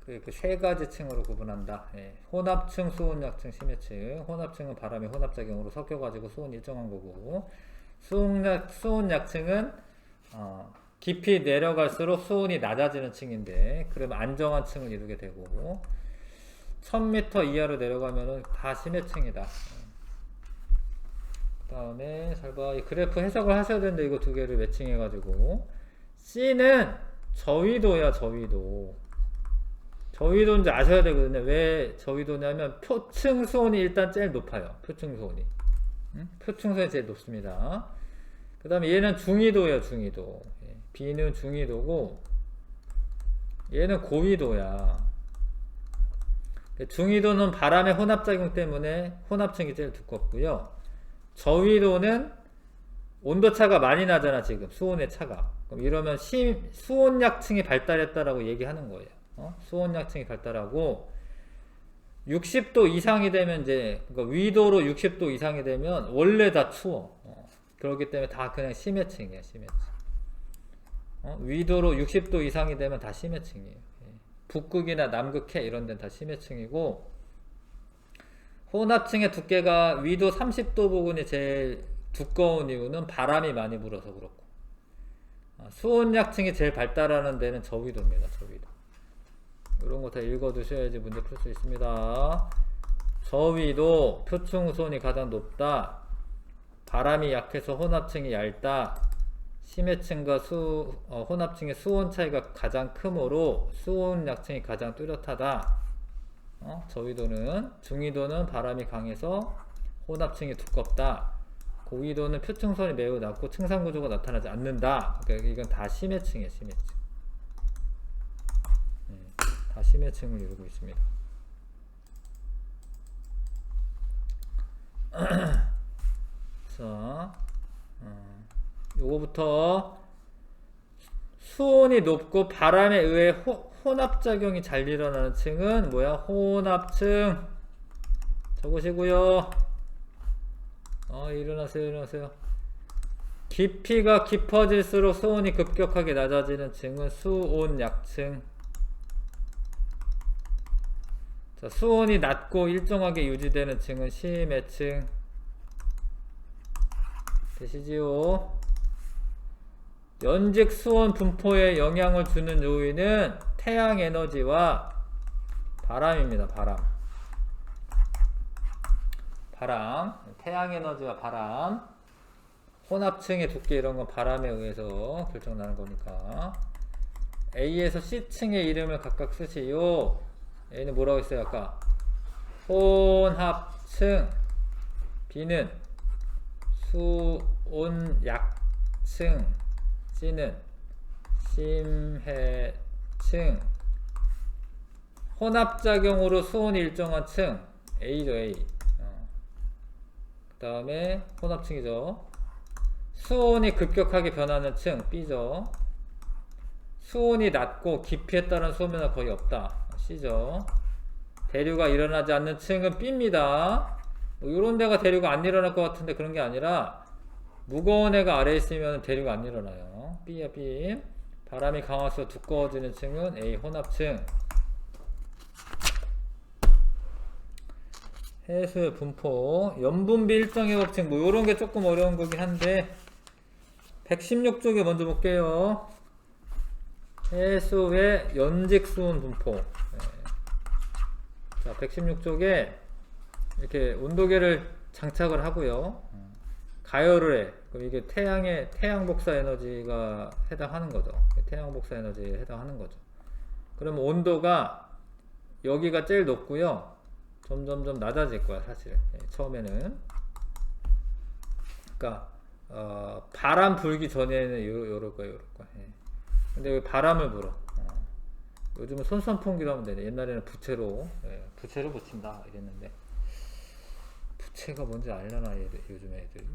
그 세 가지 층으로 구분한다. 혼합층, 수온약층, 심해층. 혼합층은 바람의 혼합작용으로 섞여가지고 수온이 일정한 거고, 수온약층은 깊이 내려갈수록 수온이 낮아지는 층인데, 그러면 안정한 층을 이루게 되고, 1000m 이하로 내려가면은 다 심해층이다. 다음에 잘 봐. 이 그래프 해석을 하셔야 되는데 이거 두 개를 매칭해 가지고 C는 저위도야. 저위도인지 아셔야 되거든요. 왜 저위도냐면 표층 수온이 일단 제일 높아요. 표층 수온이. 표층 수온이 제일 높습니다. 그 다음에 얘는 중위도예요. 중위도. B는 중위도고 얘는 고위도야. 중위도는 바람의 혼합작용 때문에 혼합층이 제일 두껍고요. 저위도는 온도차가 많이 나잖아. 지금 수온의 차가. 그럼 이러면 수온약층이 발달했다라고 얘기하는 거예요. 수온약층이 발달하고 60도 이상이 되면 이제 그러니까 위도로 60도 이상이 되면 원래 다 추워. 그렇기 때문에 다 그냥 심해층이에요. 심해층. 위도로 60도 이상이 되면 다 심해층이에요. 북극이나 남극해 이런 데는 다 심해층이고 혼합층의 두께가 위도 30도 부근이 제일 두꺼운 이유는 바람이 많이 불어서 그렇고 수온약층이 제일 발달하는 데는 저위도입니다. 저위도. 이런 거 다 읽어두셔야지 문제 풀 수 있습니다. 저위도 표층 수온이 가장 높다. 바람이 약해서 혼합층이 얇다. 심해층과 혼합층의 수온 차이가 가장 크므로 수온약층이 가장 뚜렷하다. 저위도는 중위도는 바람이 강해서 혼합층이 두껍다. 고위도는 표층 수온이 매우 낮고 층산 구조가 나타나지 않는다. 그러니까 이건 다 심해층이에요. 심해층. 다 심해층을 이루고 있습니다. 자, 요거부터 수온이 높고 바람에 의해 혼합작용이 잘 일어나는 층은 뭐야? 혼합층. 적으시고요. 일어나세요. 깊이가 깊어질수록 수온이 급격하게 낮아지는 층은 수온약층. 자, 수온이 낮고 일정하게 유지되는 층은 심해층. 되시지요? 연직 수온 분포에 영향을 주는 요인은 태양 에너지와 바람입니다. 바람. 태양 에너지와 바람. 혼합층의 두께 이런 건 바람에 의해서 결정나는 거니까. A에서 C층의 이름을 각각 쓰시오. A는 뭐라고 했어요? 아까 혼합층. B는 수온약층. C는 심해층. 혼합작용으로 수온이 일정한 층 A죠. A. 그 다음에 혼합층이죠. 수온이 급격하게 변하는 층 B죠. 수온이 낮고 깊이에 따른 수온변화 거의 없다 C죠. 대류가 일어나지 않는 층은 B입니다. 뭐 이런 데가 대류가 안 일어날 것 같은데 그런 게 아니라 무거운 애가 아래에 있으면 대류가 안 일어나요. B야 B. 바람이 강화서 두꺼워지는 층은 A 혼합층. 해수의 분포, 염분비 일정의 법칙, 뭐 요런 게 조금 어려운 거긴 한데 116쪽에 먼저 볼게요. 해수의 연직 수온 분포. 네. 자, 116쪽에 이렇게 온도계를 장착을 하고요. 가열을 해. 그럼 이게 태양 복사 에너지가 해당하는 거죠. 태양 복사 에너지에 해당하는 거죠. 그러면 온도가 여기가 제일 높고요. 점점점 낮아질 거야, 사실. 처음에는. 그러니까 바람 불기 전에는 요럴 거야. 근데 왜 바람을 불어? 요즘은 손선풍기로 하면 되네. 옛날에는 부채로 붙인다 이랬는데 부채가 뭔지 알려나 요즘 애들이.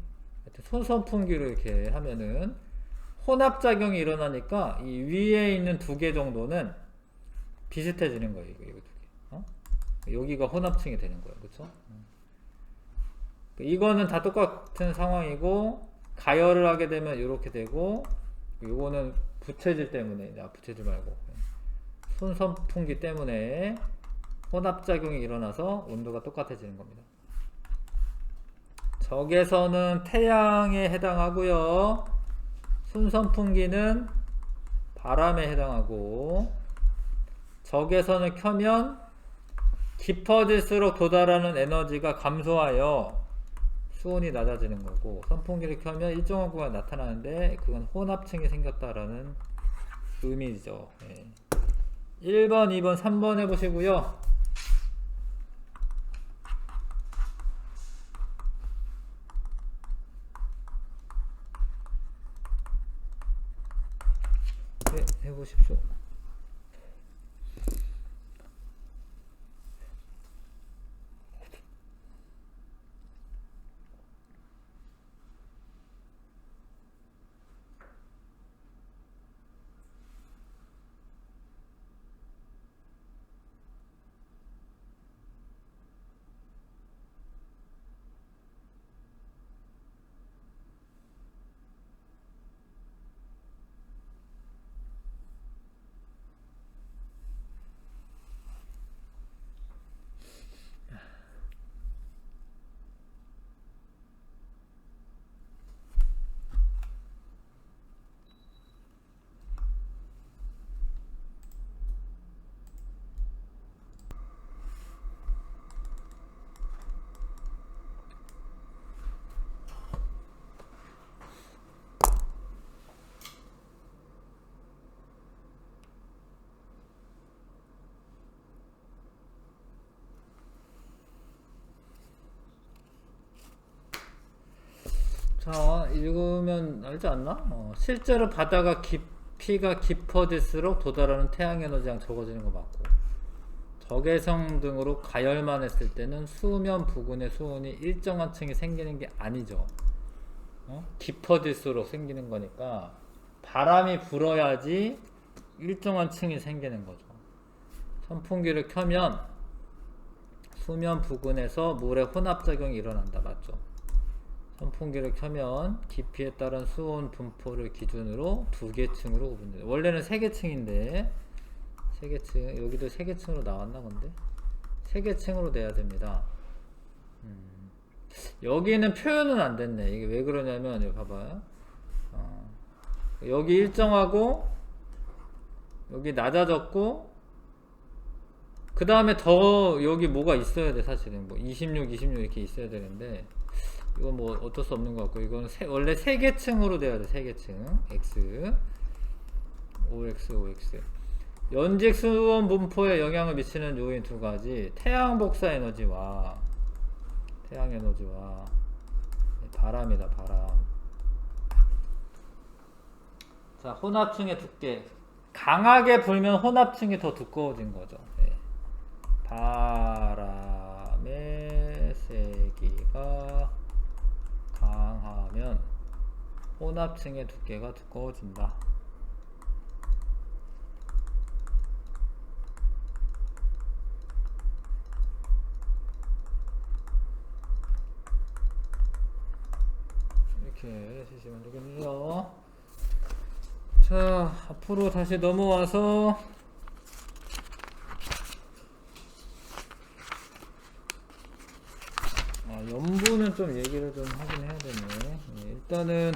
하여튼 손선풍기로 이렇게 하면은 혼합작용이 일어나니까 이 위에 있는 두 개 정도는 비슷해지는 거예요. 이거 두 개. 여기가 혼합층이 되는 거예요. 그쵸? 이거는 다 똑같은 상황이고 가열을 하게 되면 이렇게 되고 요거는 부채질 때문에 부채질 말고 손선풍기 때문에 혼합작용이 일어나서 온도가 똑같아지는 겁니다. 적외선은 태양에 해당하고요. 손선풍기는 바람에 해당하고 적외선을 켜면 깊어질수록 도달하는 에너지가 감소하여 수온이 낮아지는 거고, 선풍기를 켜면 일정한 구간이 나타나는데 그건 혼합층이 생겼다라는 의미죠. 예. 1번, 2번, 3번 해보시고요. 네, 해보십시오. 자, 읽으면 알지 않나? 실제로 바다가 깊이가 깊어질수록 도달하는 태양에너지량 적어지는 거 맞고, 적외선 등으로 가열만 했을 때는 수면 부근의 수온이 일정한 층이 생기는 게 아니죠. 깊어질수록 생기는 거니까 바람이 불어야지 일정한 층이 생기는 거죠. 선풍기를 켜면 수면 부근에서 물의 혼합작용이 일어난다. 맞죠? 선풍기를 켜면 깊이에 따른 수온 분포를 기준으로 2개 층으로 구분돼요. 원래는 3개 층인데 3개 층, 여기도 3개 층으로 나왔나 본데? 3개 층으로 돼야 됩니다. 여기는 표현은 안 됐네. 이게 왜 그러냐면 여기 봐봐요. 여기 일정하고 여기 낮아졌고 그 다음에 더 여기 뭐가 있어야 돼. 사실은 뭐 26 이렇게 있어야 되는데 이건 뭐 어쩔 수 없는 것 같고, 이거는 원래 3개 층으로 돼야 돼. 3개 층 X, OX, OX. 연직 수온 분포에 영향을 미치는 요인 2가지, 태양 복사 에너지와 태양 에너지와 바람이다. 바람. 자, 혼합층의 두께. 강하게 불면 혼합층이 더 두꺼워진 거죠. 네. 바람의 세기가 강하면 혼합층의 두께가 두꺼워진다. 이렇게 해주시면 되겠네요. 자, 앞으로 다시 넘어와서 염분은 좀 얘기를 좀 하긴 해야 되네. 일단은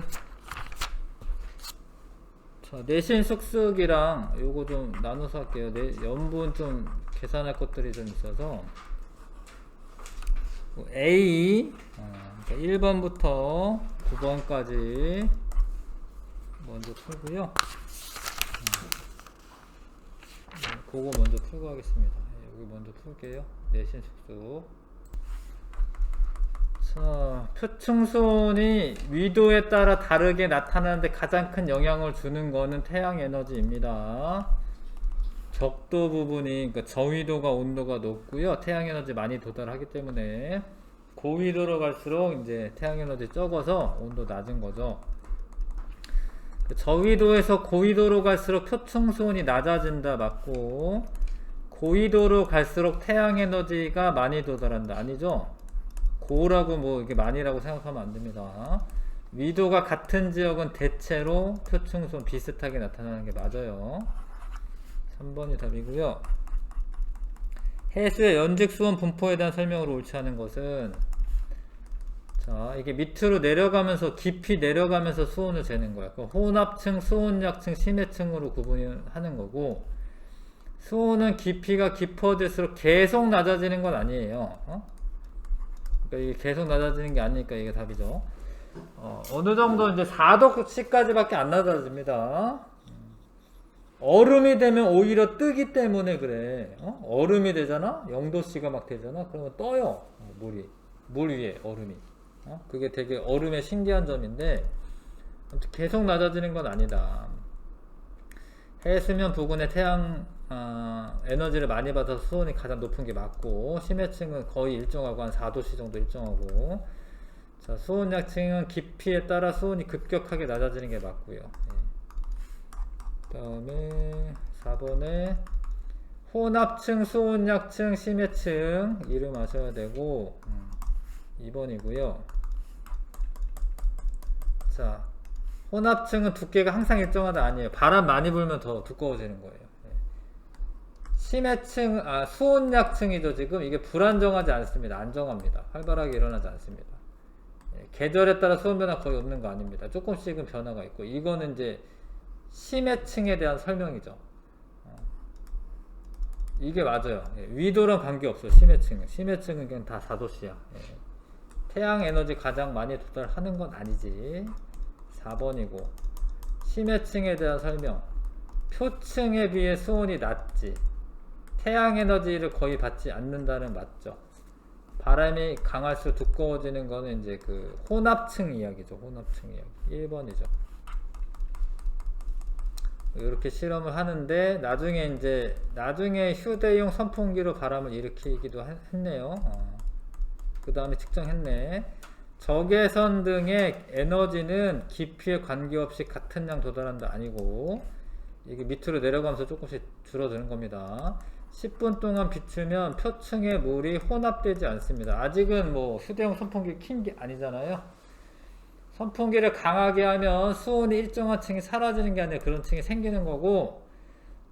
자, 내신 쑥쑥이랑 요거 좀 나눠서 할게요. 염분 좀 계산할 것들이 좀 있어서 A 그러니까 1번부터 9번까지 먼저 풀고요. 그거 먼저 풀고 하겠습니다. 여기 먼저 풀게요. 내신 쑥쑥. 자, 표층수온이 위도에 따라 다르게 나타나는데 가장 큰 영향을 주는 거는 태양 에너지입니다. 적도 부분이, 그러니까 저위도가 온도가 높고요. 태양 에너지 많이 도달하기 때문에 고위도로 갈수록 이제 태양 에너지 적어서 온도 낮은 거죠. 저위도에서 고위도로 갈수록 표층수온이 낮아진다. 맞고, 고위도로 갈수록 태양 에너지가 많이 도달한다. 아니죠? 고라고 뭐 이게 많이라고 생각하면 안 됩니다. 위도가 같은 지역은 대체로 표층수온 비슷하게 나타나는 게 맞아요. 3번이 답이고요. 해수의 연직 수온 분포에 대한 설명으로 옳지 않은 것은, 자, 이게 밑으로 내려가면서 깊이 내려가면서 수온을 재는 거야. 혼합층, 수온약층, 심해층으로 구분하는 거고, 수온은 깊이가 깊어질수록 계속 낮아지는 건 아니에요. 그러니까 이게 계속 낮아지는 게 아니니까 이게 답이죠. 어느 정도 이제 4도씨까지밖에 안 낮아집니다. 얼음이 되면 오히려 뜨기 때문에 그래. 얼음이 되잖아? 0도씨가 막 되잖아? 그러면 떠요. 물 위에 얼음이. 그게 되게 얼음의 신기한 점인데, 아무튼 계속 낮아지는 건 아니다. 해수면 부근에 태양 에너지를 많이 받아서 수온이 가장 높은 게 맞고, 심해층은 거의 일정하고 한 4도씨 정도 일정하고, 자, 수온 약층은 깊이에 따라 수온이 급격하게 낮아지는 게 맞고요. 그 다음에 4번에 혼합층, 수온 약층, 심해층 이름 아셔야 되고, 2번이고요. 자, 혼합층은 두께가 항상 일정하다 아니에요. 바람 많이 불면 더 두꺼워지는 거예요. 심해층, 수온 약층이죠. 지금 이게 불안정하지 않습니다. 안정합니다. 활발하게 일어나지 않습니다. 계절에 따라 수온 변화 거의 없는 거 아닙니다. 조금씩은 변화가 있고, 이거는 이제 심해층에 대한 설명이죠. 이게 맞아요. 위도랑 관계없어. 심해층은 그냥 다 4도씨야. 태양 에너지 가장 많이 도달하는 건 아니지. 4번이고, 심해층에 대한 설명. 표층에 비해 수온이 낮지. 태양 에너지를 거의 받지 않는다는 맞죠. 바람이 강할수록 두꺼워지는 거는 이제 그 혼합층 이야기죠. 혼합층 이야기. 1번이죠. 이렇게 실험을 하는데 나중에 휴대용 선풍기로 바람을 일으키기도 했네요. 그 다음에 측정했네. 적외선 등의 에너지는 깊이에 관계없이 같은 양 도달한다 아니고, 이게 밑으로 내려가면서 조금씩 줄어드는 겁니다. 10분 동안 비추면 표층의 물이 혼합되지 않습니다. 아직은 뭐 휴대용 선풍기 킨 게 아니잖아요. 선풍기를 강하게 하면 수온이 일정한 층이 사라지는 게 아니라 그런 층이 생기는 거고,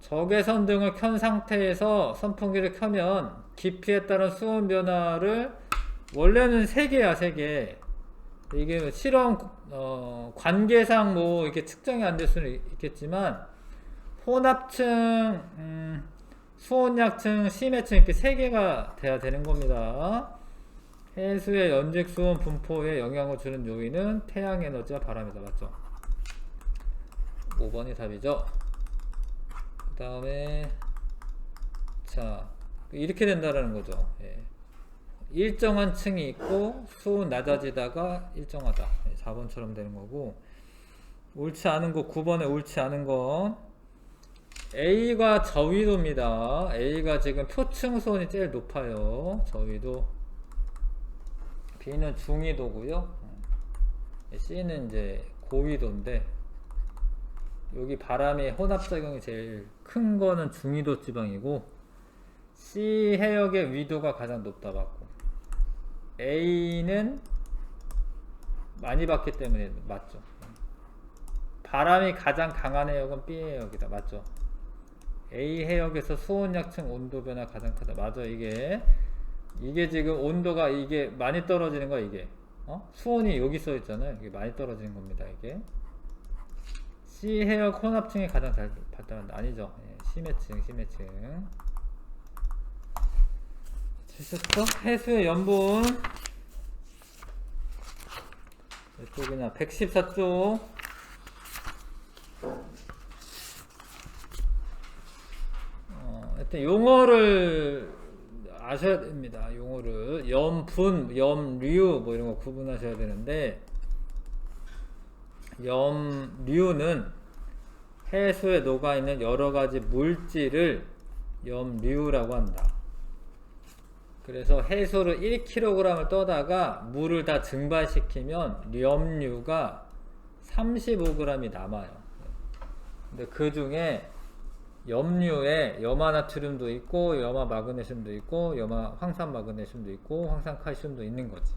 적외선 등을 켠 상태에서 선풍기를 켜면 깊이에 따른 수온 변화를 원래는 3개야 3개. 이게 실험 관계상 뭐 이렇게 측정이 안 될 수는 있겠지만, 혼합층, 수온약층, 심해층 이렇게 3개가 돼야 되는 겁니다. 해수의 연직 수온 분포에 영향을 주는 요인은 태양 에너지와 바람이다. 맞죠? 5번이 답이죠. 그 다음에 자, 이렇게 된다라는 거죠. 일정한 층이 있고 수온 낮아지다가 일정하다. 4번처럼 되는 거고, 옳지 않은 거 9번에 옳지 않은 거 A가 저위도입니다. A가 지금 표층 수온이 제일 높아요. 저위도. B는 중위도고요. C는 이제 고위도인데, 여기 바람의 혼합작용이 제일 큰 거는 중위도 지방이고, C 해역의 위도가 가장 높다 받고, A는 많이 받기 때문에 맞죠. 바람이 가장 강한 해역은 B 해역이다. 맞죠. A 해역에서 수온 약층 온도 변화 가장 크다. 맞아. 이게 지금 온도가 이게 많이 떨어지는 거야. 이게 수온이 여기 써 있잖아요. 이게 많이 떨어지는 겁니다. 이게 C 해역 혼합층이 가장 잘 발달한다. 아니죠. 심해층. 주셨어? 해수의 염분 이쪽이나 114쪽. 하여튼 용어를 아셔야 됩니다. 용어를 염분, 염류 뭐 이런 거 구분하셔야 되는데, 염류는 해수에 녹아있는 여러가지 물질을 염류라고 한다. 그래서 해수를 1kg을 떠다가 물을 다 증발시키면 염류가 35g이 남아요. 근데 그 중에 염류에 염화나트륨도 있고 염화마그네슘도 있고 황산마그네슘도 있고 황산칼슘도 있는 거지.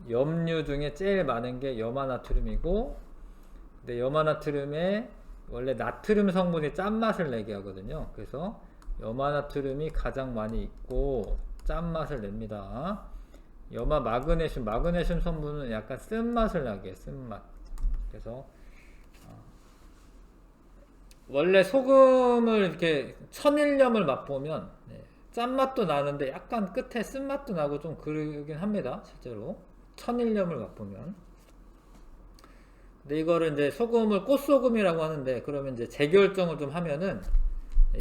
염류 중에 제일 많은 게 염화나트륨이고, 근데 염화나트륨에 원래 나트륨 성분이 짠맛을 내게 하거든요. 그래서 염화나트륨이 가장 많이 있고 짠맛을 냅니다. 마그네슘 성분은 약간 쓴맛을 나게 해요. 쓴맛. 그래서 원래 소금을 이렇게 천일염을 맛보면 짠맛도 나는데 약간 끝에 쓴맛도 나고 좀 그러긴 합니다. 실제로 천일염을 맛보면. 근데 이거를 이제 소금을 꽃소금이라고 하는데, 그러면 이제 재결정을 좀 하면은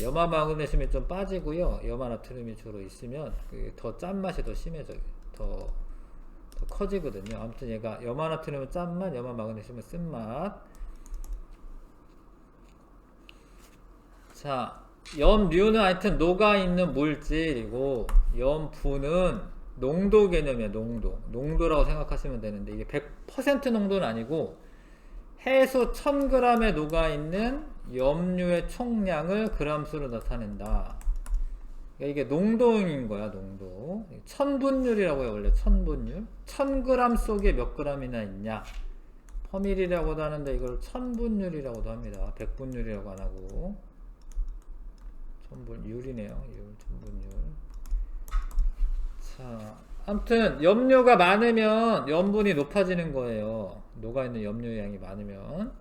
염화 마그네슘이 좀 빠지고요, 염화 나트륨이 주로 있으면 더 짠맛이 더 심해져요. 더 커지거든요. 아무튼 얘가 염화 나트륨은 짠맛, 염화 마그네슘은 쓴맛. 자, 염류는 하여튼 녹아있는 물질이고, 염분은 농도 개념이야. 농도라고 생각하시면 되는데, 이게 100% 농도는 아니고 해수 1000g에 녹아있는 염류의 총량을 그람수로 나타낸다. 그러니까 이게 농도인 거야. 농도. 천분율이라고 해요. 원래 천분율. 1000g 속에 몇 g이나 있냐. 퍼밀이라고도 하는데 이걸 천분율이라고도 합니다. 백분율이라고 안 하고. 천분율이네요. 천분율. 자, 아무튼 염료가 많으면 염분이 높아지는 거예요. 녹아있는 염료의 양이 많으면.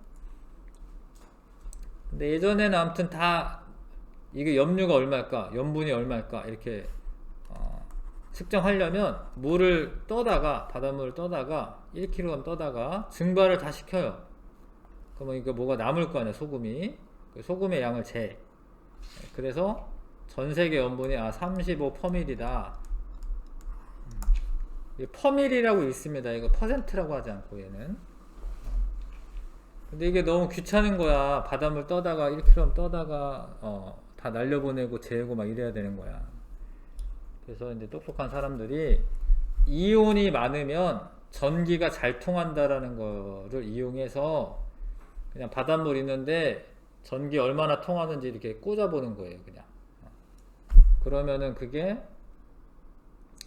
근데 예전에는 아무튼 다 이게 염료가 얼마일까, 염분이 얼마일까 이렇게 측정하려면 물을 떠다가, 바닷물을 떠다가 1kg 떠다가 증발을 다 시켜요. 그러면 이거 뭐가 남을 거 아니야, 소금이. 그 소금의 양을 재. 그래서 전세계 염분이 35퍼밀이다. 퍼밀이라고 있습니다. 이거 퍼센트라고 하지 않고 얘는. 근데 이게 너무 귀찮은 거야. 바닷물 떠다가 1kg 떠다가 다 날려보내고 재고 막 이래야 되는 거야. 그래서 이제 똑똑한 사람들이 이온이 많으면 전기가 잘 통한다라는 거를 이용해서 그냥 바닷물 있는데 전기 얼마나 통하는지 이렇게 꽂아보는 거예요. 그냥. 그러면은 그게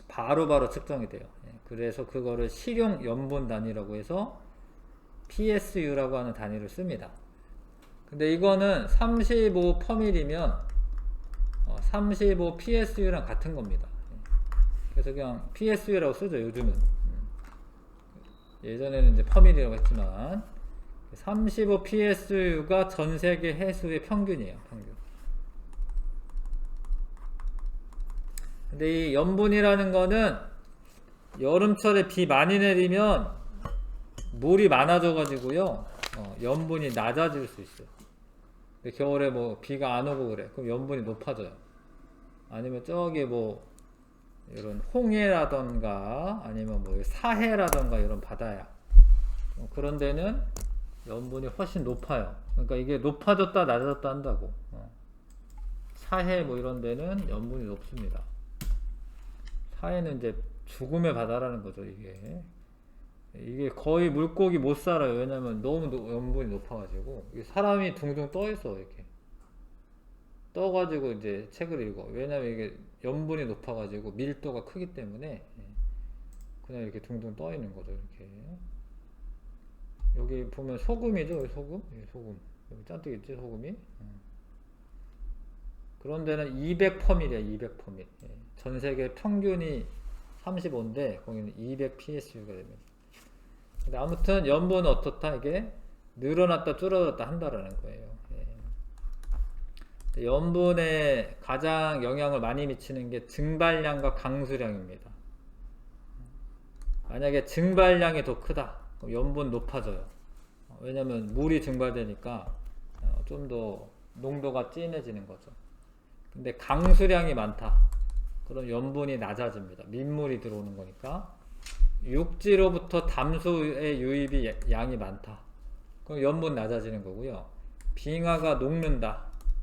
바로바로 측정이 돼요. 그래서 그거를 실용 염분 단위라고 해서 PSU라고 하는 단위를 씁니다. 근데 이거는 35퍼밀이면 35 PSU랑 같은 겁니다. 그래서 그냥 PSU라고 쓰죠, 요즘은. 예전에는 이제 퍼밀이라고 했지만 35 PSU가 전 세계 해수의 평균이에요, 평균. 근데 이 염분이라는 거는 여름철에 비 많이 내리면 물이 많아져 가지고요, 염분이 낮아질 수 있어요. 겨울에 뭐 비가 안 오고 그래. 그럼 염분이 높아져요. 아니면 저기 뭐 이런 홍해라던가 아니면 뭐 사해라던가 이런 바다야, 그런 데는 염분이 훨씬 높아요. 그러니까 이게 높아졌다 낮아졌다 한다고. 사해 뭐 이런 데는 염분이 높습니다. 사해는 이제 죽음의 바다라는 거죠. 이게 거의 물고기 못 살아요. 왜냐면 너무 염분이 높아가지고 사람이 둥둥 떠 있어. 이렇게 떠가지고 이제 책을 읽어. 왜냐면 이게 염분이 높아가지고 밀도가 크기 때문에 그냥 이렇게 둥둥 떠 있는 거죠. 이렇게. 여기 보면 소금이죠. 소금. 여기 잔뜩 있지, 소금이. 그런 데는 200퍼밀이야. 200퍼밀. 전 세계 평균이 35인데 거기는 200 PSU가 됩니다. 근데 아무튼 염분은 어떻다? 이게 늘어났다 줄어들었다 한다라는 거예요. 염분에 가장 영향을 많이 미치는 게 증발량과 강수량입니다. 만약에 증발량이 더 크다, 그럼 염분 높아져요. 왜냐면 물이 증발되니까 좀 더 농도가 진해지는 거죠. 근데 강수량이 많다, 그럼 염분이 낮아집니다. 민물이 들어오는 거니까. 육지로부터 담수의 유입이 양이 많다, 그럼 염분 낮아지는 거고요. 빙하가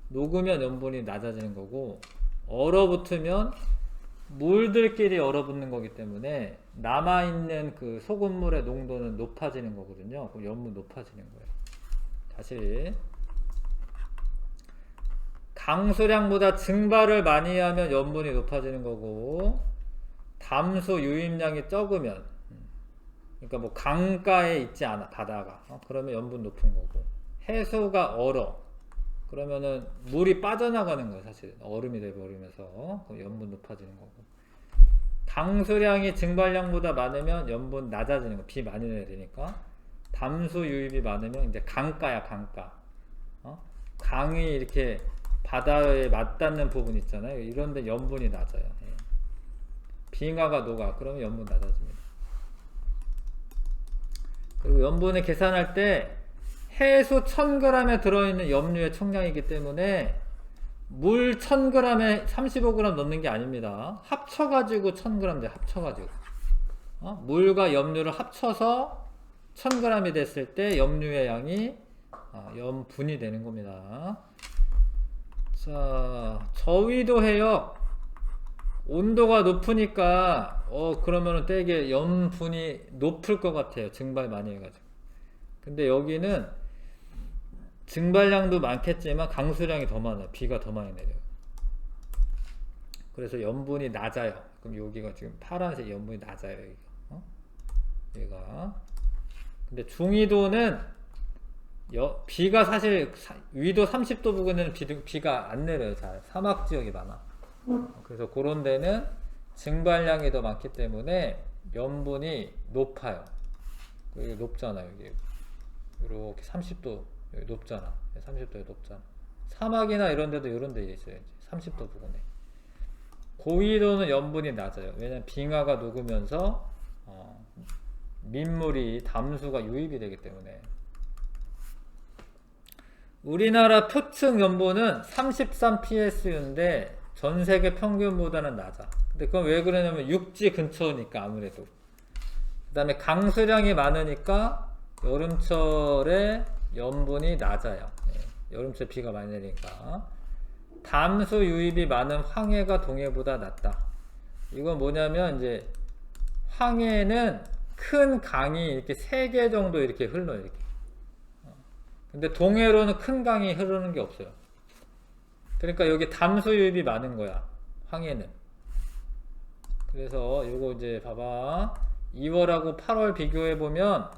녹으면 염분이 낮아지는 거고, 얼어붙으면 물들끼리 얼어붙는 거기 때문에 남아있는 그 소금물의 농도는 높아지는 거거든요. 그럼 염분 높아지는 거예요. 다시, 강수량보다 증발을 많이 하면 염분이 높아지는 거고, 담수 유입량이 적으면, 그러니까 뭐 강가에 있지 않아, 바다가, 그러면 염분 높은 거고, 해수가 얼어, 그러면은 물이 빠져나가는 거예요. 사실 얼음이 돼버리면서. 그럼 염분 높아지는 거고, 강수량이 증발량보다 많으면 염분 낮아지는 거. 비 많이 내리니까. 담수 유입이 많으면 이제 강가야, 강가. 강이 이렇게 바다에 맞닿는 부분 있잖아요. 이런데 염분이 낮아요. 예. 빙하가 녹아. 그러면 염분 낮아집니다. 그리고 염분을 계산할 때 해수 1000g에 들어있는 염류의 총량이기 때문에 물 1000g에 35g 넣는 게 아닙니다. 합쳐가지고 1000g 돼. 합쳐가지고 물과 염류를 합쳐서 1000g이 됐을 때 염류의 양이 염분이 되는 겁니다. 자, 저위도 해역 온도가 높으니까 그러면은 되게 염분이 높을 것 같아요. 증발 많이 해가지고. 근데 여기는 증발량도 많겠지만 강수량이 더 많아요. 비가 더 많이 내려요. 그래서 염분이 낮아요. 그럼 여기가 지금 파란색 염분이 낮아요. 여기가. 얘가. 근데 중위도는 비가 사실 위도 30도 부근에는 비가 안 내려요. 잘 사막 지역이 많아. 그래서 그런 데는 증발량이 더 많기 때문에 염분이 높아요. 여기 높잖아요. 여기 이렇게 30도 여기 높잖아. 30도에 높잖아. 사막이나 이런 데도 이런 데 있어요. 30도 부근에. 고위도는 염분이 낮아요. 왜냐면 빙하가 녹으면서 민물이 담수가 유입이 되기 때문에. 우리나라 표층 염분은 33psu인데 전 세계 평균보다는 낮아. 근데 그건 왜 그러냐면 육지 근처니까 아무래도. 그 다음에 강수량이 많으니까 여름철에 염분이 낮아요. 여름철 비가 많이 내리니까. 담수 유입이 많은 황해가 동해보다 낮다. 이건 뭐냐면 이제 황해는 큰 강이 이렇게 3개 정도 이렇게 흘러요. 이렇게. 근데 동해로는 큰 강이 흐르는 게 없어요. 그러니까 여기 담수 유입이 많은 거야. 황해는. 그래서 요거 이제 봐봐. 2월하고 8월 비교해 보면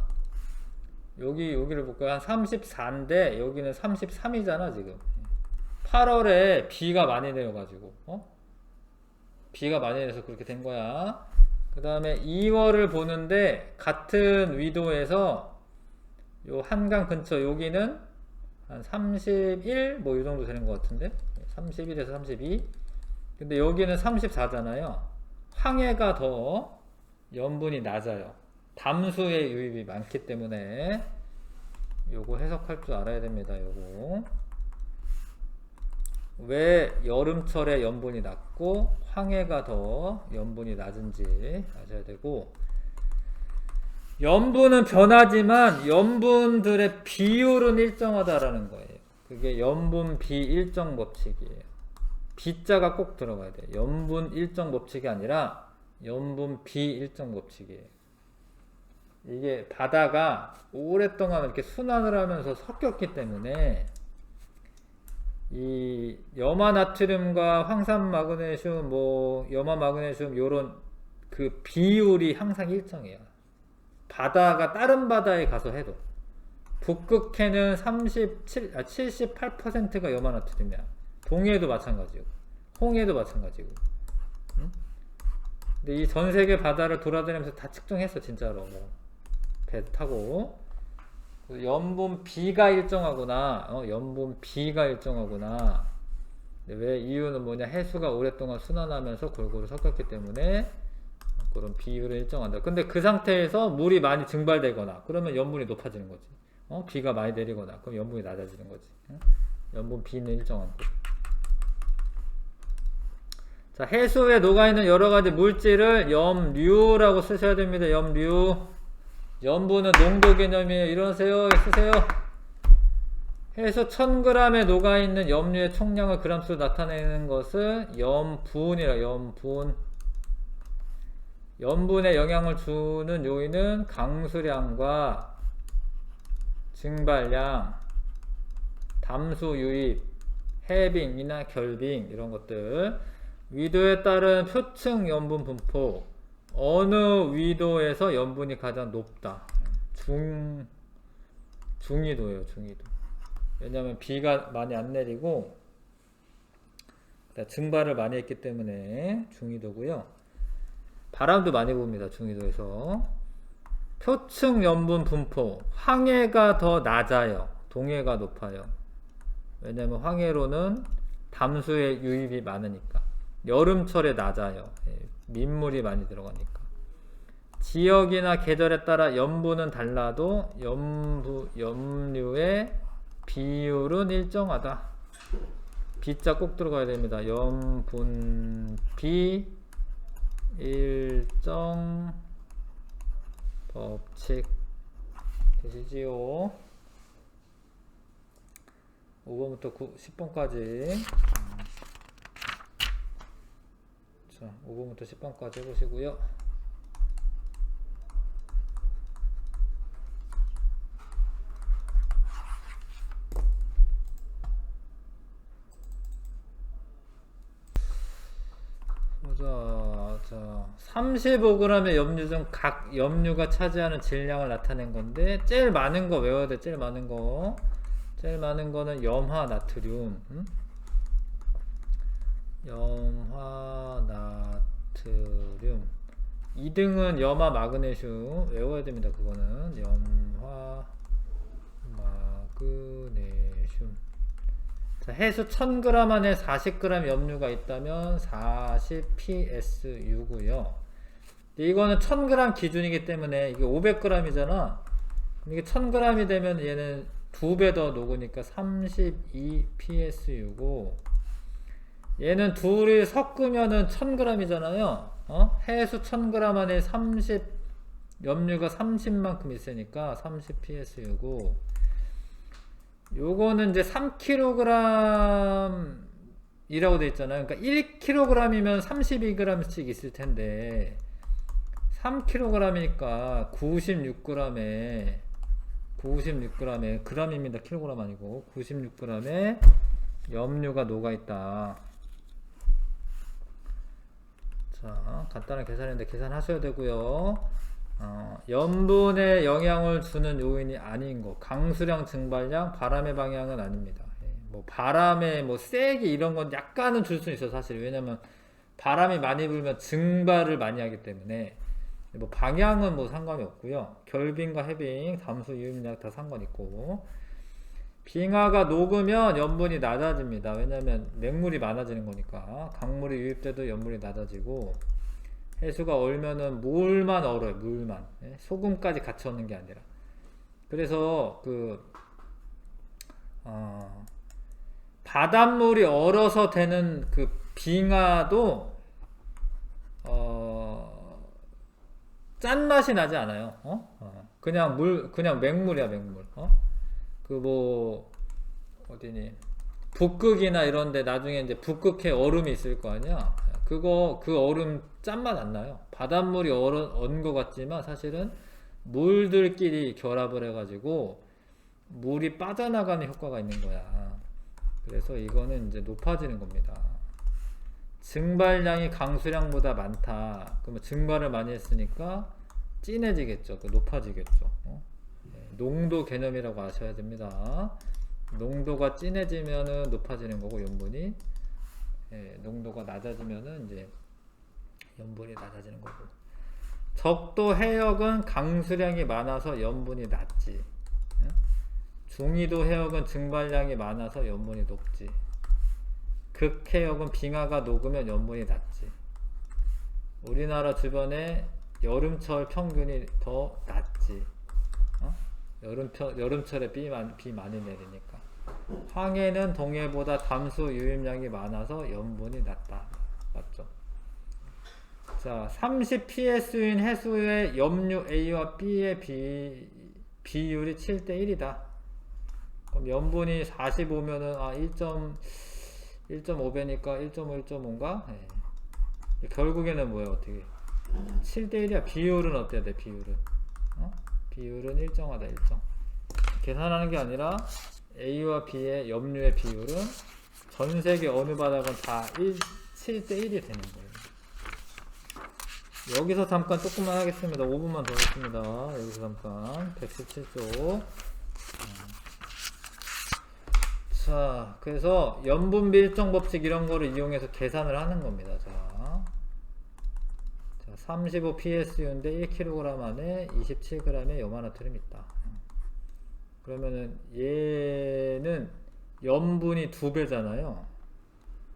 여기를 볼까요? 한 34인데 여기는 33이잖아 지금. 8월에 비가 많이 내려가지고 비가 많이 내려서 그렇게 된 거야. 그 다음에 2월을 보는데 같은 위도에서 요 한강 근처 여기는 한 31 뭐 이 정도 되는 것 같은데 31에서 32. 근데 여기는 34잖아요. 황해가 더 염분이 낮아요. 담수의 유입이 많기 때문에 요거 해석할 줄 알아야 됩니다. 요거 왜 여름철에 염분이 낮고 황해가 더 염분이 낮은지 아셔야 되고, 염분은 변하지만 염분들의 비율은 일정하다라는 거예요. 그게 염분 비일정 법칙이에요. 비자가 꼭 들어가야 돼요. 염분 일정 법칙이 아니라 염분 비일정 법칙이에요. 이게 바다가 오랫동안 이렇게 순환을 하면서 섞였기 때문에 이 염화나트륨과 황산마그네슘, 염화마그네슘 요런 그 비율이 항상 일정해요. 바다가 다른 바다에 가서 해도 북극해는 78%가 염화나트륨이야. 동해도 마찬가지고 홍해도 마찬가지고. 근데 이 전 세계 바다를 돌아다니면서 다 측정했어 진짜로. 배 타고 염분 B가 일정하구나. 염분 B가 일정하구나. 왜 이유는 뭐냐? 해수가 오랫동안 순환하면서 골고루 섞였기 때문에 그런 비율을 일정한다. 근데 그 상태에서 물이 많이 증발되거나 그러면 염분이 높아지는 거지. 비가 많이 내리거나 그럼 염분이 낮아지는 거지. 염분 B는 일정한 거지. 자, 해수에 녹아있는 여러가지 물질을 염류라고 쓰셔야 됩니다. 염류. 염분은 농도 개념이에요. 일어나세요. 쓰세요. 해수 1000g에 녹아있는 염류의 총량을 그람수로 나타내는 것을 염분이라. 염분. 염분에 영향을 주는 요인은 강수량과 증발량, 담수 유입, 해빙이나 결빙 이런 것들. 위도에 따른 표층 염분 분포. 어느 위도에서 염분이 가장 높다. 중위도예요. 중위도. 왜냐하면 비가 많이 안 내리고 증발을 많이 했기 때문에 중위도고요. 바람도 많이 붑니다. 중위도에서. 표층 염분 분포. 황해가 더 낮아요. 동해가 높아요. 왜냐하면 황해로는 담수의 유입이 많으니까. 여름철에 낮아요. 민물이 많이 들어가니까. 지역이나 계절에 따라 염분은 달라도 염류의 비율은 일정하다. B자 꼭 들어가야 됩니다. 염분비 일정 법칙 되시지요? 5번부터 10번까지. 자, 5번부터 10번까지 해보시고요. 자, 35g의 염류 중 각 염류가 차지하는 질량을 나타낸 건데, 제일 많은 거 외워야 돼. 제일 많은 거. 제일 많은 거는 염화 나트륨. 염화 나트륨. 2등은 염화 마그네슘. 외워야 됩니다. 그거는 염화 마그네슘. 자, 해수 1000g 안에 40g 염류가 있다면 40psu9고요. 이거는 1000g 기준이기 때문에 이게 500g이잖아. 이게 1000g이 되면 얘는 2배 더 녹으니까 32psu9고, 얘는 둘이 섞으면은 1000g이잖아요. 해수 1000g 안에 염류가 30만큼 있으니까 30psu9고, 요거는 이제 3kg 이라고 돼 있잖아요. 그러니까 1kg이면 32g씩 있을 텐데 3kg이니까 96g에 g입니다. 킬로그램 아니고 96g에 염류가 녹아 있다. 자, 간단한 계산인데 계산하셔야 되고요. 염분에 영향을 주는 요인이 아닌 거, 강수량, 증발량, 바람의 방향은 아닙니다. 뭐 바람의 뭐 세기 이런 건 약간은 줄 수 있어 사실. 왜냐면 바람이 많이 불면 증발을 많이 하기 때문에. 뭐 방향은 뭐 상관이 없고요. 결빙과 해빙, 담수, 유입량 다 상관 있고. 빙하가 녹으면 염분이 낮아집니다. 왜냐면 맹물이 많아지는 거니까. 강물이 유입돼도 염분이 낮아지고, 해수가 얼면은 물만 얼어요. 물만. 소금까지 같이 얻는 게 아니라. 그래서 바닷물이 얼어서 되는 그 빙하도 짠맛이 나지 않아요. 그냥 맹물이야, 맹물. 어디니? 북극이나 이런데 나중에 이제 북극해 얼음이 있을 거 아니야? 그 얼음 짠맛 안 나요. 바닷물이 얼은 것 같지만 사실은 물들끼리 결합을 해가지고 물이 빠져나가는 효과가 있는 거야. 그래서 이거는 이제 높아지는 겁니다. 증발량이 강수량보다 많다. 그러면 증발을 많이 했으니까 진해지겠죠. 높아지겠죠. 농도 개념이라고 아셔야 됩니다. 농도가 진해지면은 높아지는 거고, 염분이. 농도가 낮아지면은 이제 염분이 낮아지는 거고. 적도 해역은 강수량이 많아서 염분이 낮지. 중위도 해역은 증발량이 많아서 염분이 높지. 극해역은 빙하가 녹으면 염분이 낮지. 우리나라 주변에 여름철 평균이 더 낮지. 여름철에 비 많이 내리니까. 황해는 동해보다 담수 유입량이 많아서 염분이 낮다. 맞죠? 자, 30psu인 해수의 염류 A와 B의 비율이 7대1이다. 그럼 염분이 45면은 1.5배니까 1.5, 1.5인가? 결국에는 뭐야, 어떻게? 7대1이야. 비율은 어때야 돼, 비율은? 비율은 일정하다, 일정. 계산하는 게 아니라 A와 B의 염류의 비율은 전 세계 어느 바닥은 다 7대1이 되는 거예요. 여기서 잠깐 조금만 하겠습니다. 5분만 더 하겠습니다. 여기서 잠깐 117쪽. 자, 그래서 염분비 일정 법칙 이런 거를 이용해서 계산을 하는 겁니다. 자, 35psu인데 1kg 안에 27g의 염화나트륨이 있다. 그러면은 얘는 염분이 2배잖아요.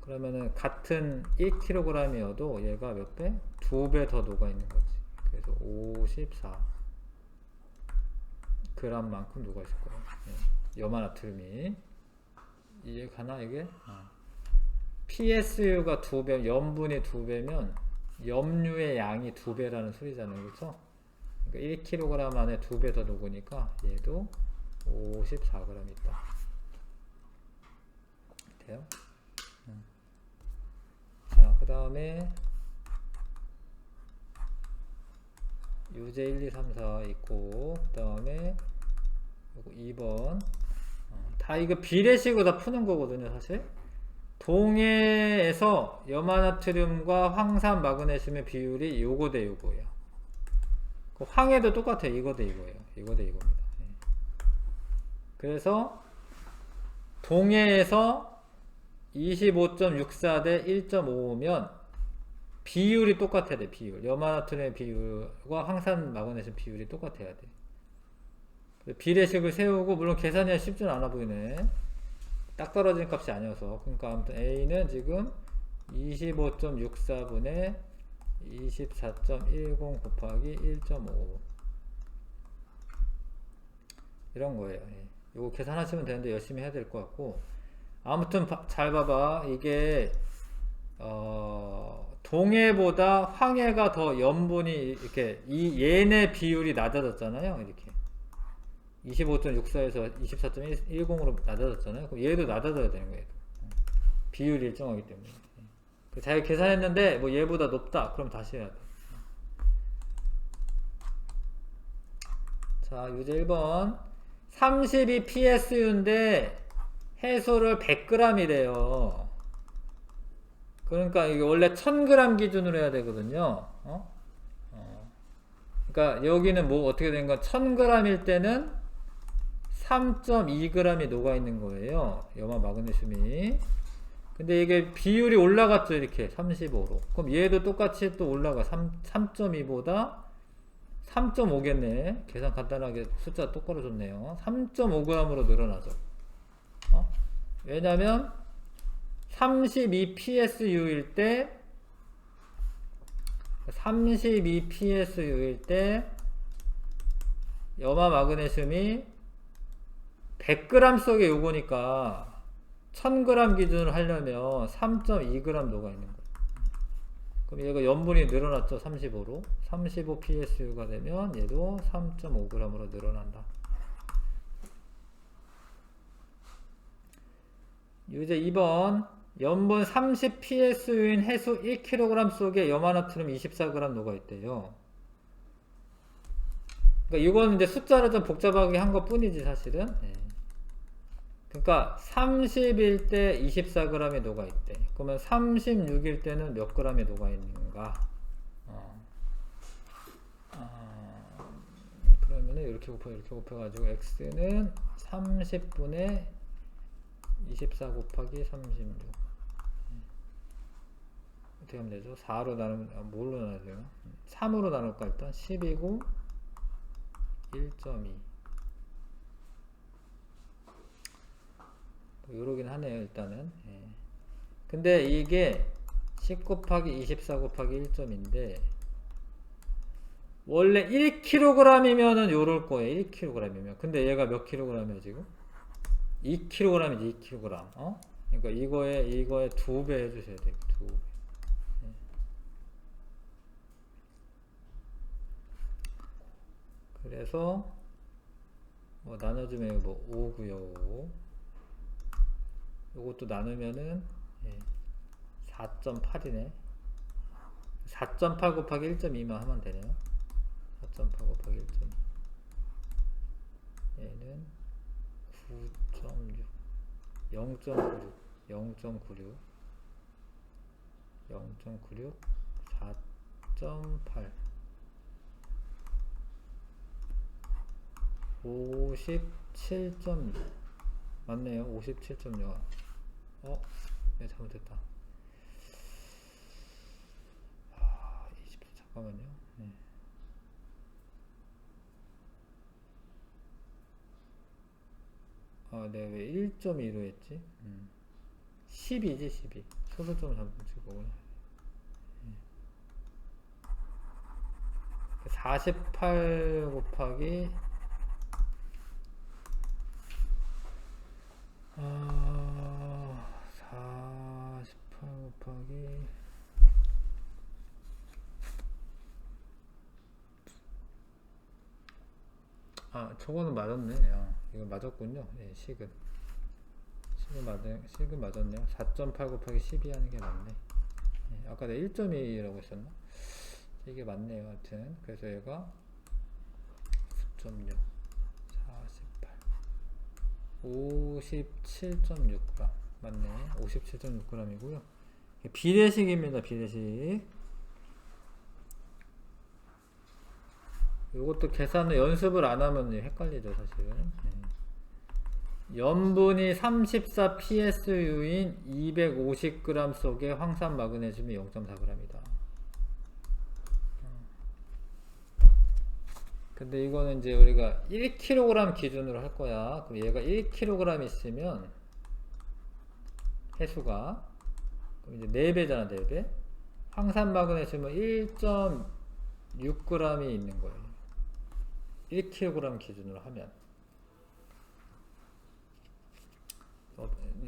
그러면은 같은 1kg이어도 얘가 몇 배? 2배 더 녹아 있는 거지. 그래서 54g만큼 녹아 있을 거예요. 염화나트륨이. 이해 가나 이게? PSU가 2배, 염분이 2배면 염류의 양이 2배라는 소리잖아요. 그렇죠? 그러니까 1kg 안에 2배 더 녹으니까 얘도 54g 있다. 돼요? 자, 그 다음에 유제 1, 2, 3, 4 있고, 그 다음에 2번 다 이거 비례식으로 다 푸는 거거든요. 사실 동해에서 염화나트륨과 황산 마그네슘의 비율이 요거 대 요거예요. 황해도 똑같아요. 이거 대 이거예요. 이거 대 이겁니다. 그래서 동해에서 25.64 대 1.55면 비율이 똑같아야 돼. 비율. 염화나트륨의 비율과 황산 마그네슘 비율이 똑같아야 돼. 비례식을 세우고, 물론 계산이 쉽지는 않아 보이네. 딱 떨어지는 값이 아니어서. 그러니까 아무튼 A는 지금 25.64분의 24.10 곱하기 1.5 이런 거예요. 이거 계산하시면 되는데 열심히 해야 될 것 같고, 아무튼 잘 봐봐. 이게 동해보다 황해가 더 염분이 이렇게 얘네 비율이 낮아졌잖아요. 이렇게 25.64에서 24.10으로 낮아졌잖아요. 그럼 얘도 낮아져야 되는 거예요. 비율이 일정하기 때문에. 잘 계산했는데 뭐 얘보다 높다. 그럼 다시 해야 돼. 자, 유제 1번 32 PSU인데 해소를 100g이래요. 그러니까 이게 원래 1000g 기준으로 해야 되거든요. 그러니까 여기는 뭐 어떻게 된 건 1000g일 때는 3.2g이 녹아 있는 거예요. 염화 마그네슘이. 근데 이게 비율이 올라갔죠. 이렇게 35로. 그럼 얘도 똑같이 또 올라가. 3.2보다 3.5겠네. 계산 간단하게 숫자 똑바로 줬네요. 3.5g으로 늘어나죠. 왜냐면 32 PSU일 때 32 PSU일 때 염화 마그네슘이 100g 속에 요거니까 1000g 기준으로 하려면 3.2g 녹아 있는 거예요. 그럼 얘가 염분이 늘어났죠. 35로. 35 PSU가 되면 얘도 3.5g으로 늘어난다. 유제 2번 염분 30 PSU인 해수 1kg 속에 염화나트륨 24g 녹아 있대요. 그러니까 이거는 이제 숫자를 좀 복잡하게 한 것 뿐이지 사실은. 그러니까 30일 때 24g이 녹아 있대. 그러면 36일 때는 몇 g이 녹아 있는가? 그러면은 이렇게 곱해가지고 x는 30분의 24 곱하기 36 어떻게 하면 되죠? 4로 나누면 뭘로 나눠야 돼요? 3으로 나눌까 일단? 10이고 1.2 요러긴 하네요 일단은. 근데 이게 10 곱하기 24 곱하기 1점인데 원래 1kg이면은 요럴 거예요. 1kg이면. 근데 얘가 몇 kg이에요 지금? 2kg이지 2kg. 그러니까 이거에 2배 해주셔야 돼요. 2배. 그래서 뭐 나눠주면 뭐 5고요. 요것도 나누면은 4.8이네. 4.8 곱하기 1.2만 하면 되네요. 4.8 곱하기 1.2 얘는 9.6 0.96 0.96 0.96 4.8 57.6 맞네요. 57.6 네 잘못했다. 20 잠깐만요. 네 왜 1.2로 했지? 12지 12. 소수점 잘못 찍고 48 곱하기 48 곱하기 '저거는 맞았네. 이거 맞았군요. 예, 식은 맞았네요. 4.8 곱하기 12 하는 게 맞네. 예, 아까 내가 1.2라고 했었나? 이게 맞네요. 하여튼 그래서 얘가 9.6 48 57.6g 맞네. 57.6g이고요. 비례식입니다. 비례식. 요것도 계산을 연습을 안 하면 헷갈리죠, 사실은. 염분이 34 PSU인 250g 속에 황산 마그네슘이 0.4g이다. 근데 이거는 이제 우리가 1kg 기준으로 할 거야. 그럼 얘가 1kg 있으면 해수가 그럼 이제 4배잖아, 4배. 황산 마그네슘은 1.6g이 있는 거예요. 1kg 기준으로 하면.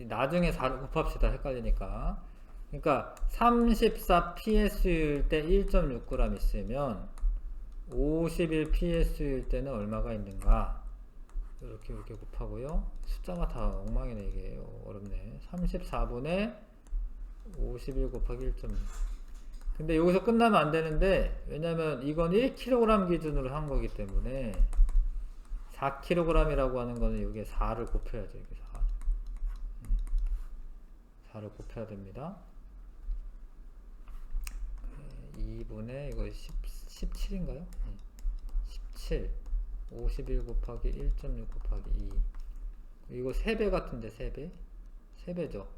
나중에 4를 곱합시다. 헷갈리니까. 그러니까 34 PSU일 때 1.6g 있으면 51 PSU일 때는 얼마가 있는가? 이렇게 곱하고요. 숫자가 다 엉망이네. 이게 어렵네. 34분의 51 곱하기 1.6. 근데 여기서 끝나면 안 되는데, 왜냐면 이건 1kg 기준으로 한 거기 때문에 4kg이라고 하는 거는 여기에 4를 곱해야죠. 여기 4를 곱해야 됩니다. 2분의 이거 17인가요? 17 51 곱하기 1.6 곱하기 2 이거 3배 같은데 3배? 3배죠.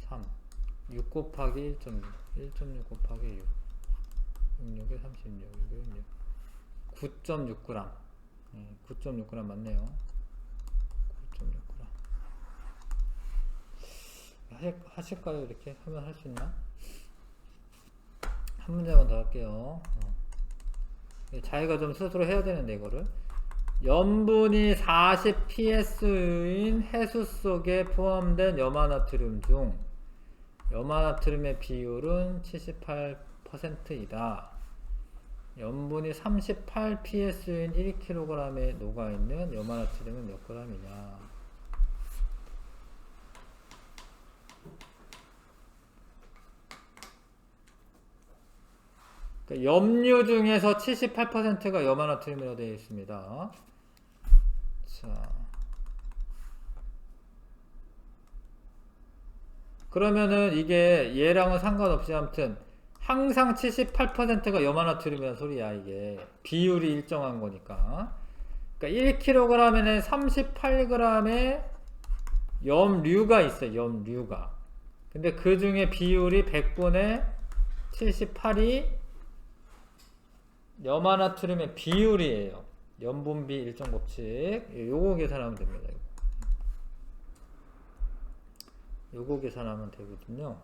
3 6 곱하기 1.6 1.6 곱하기 6 66에 36 9.6g 9.6g 맞네요. 9.6g 하실까요? 이렇게 하면 할 수 있나? 한 문제만 더 할게요. 자기가 좀 스스로 해야 되는데 이거를 염분이 40 PS인 해수 속에 포함된 염화나트륨 중 염화나트륨의 비율은 78%이다. 염분이 38 PS인 1kg에 녹아있는 염화나트륨은 몇 g이냐? 염류 중에서 78%가 염화나트륨이라고 되어 있습니다. 자, 그러면은 이게 얘랑은 상관없이 아무튼 항상 78%가 염화나트륨이라는 소리야. 이게 비율이 일정한 거니까. 그러니까 1kg에는 38g의 염류가 있어요. 염류가. 근데 그 중에 비율이 100분의 78이 염화나트륨의 비율이에요. 염분비 일정 법칙. 요거 계산하면 됩니다. 요거 계산하면 되거든요.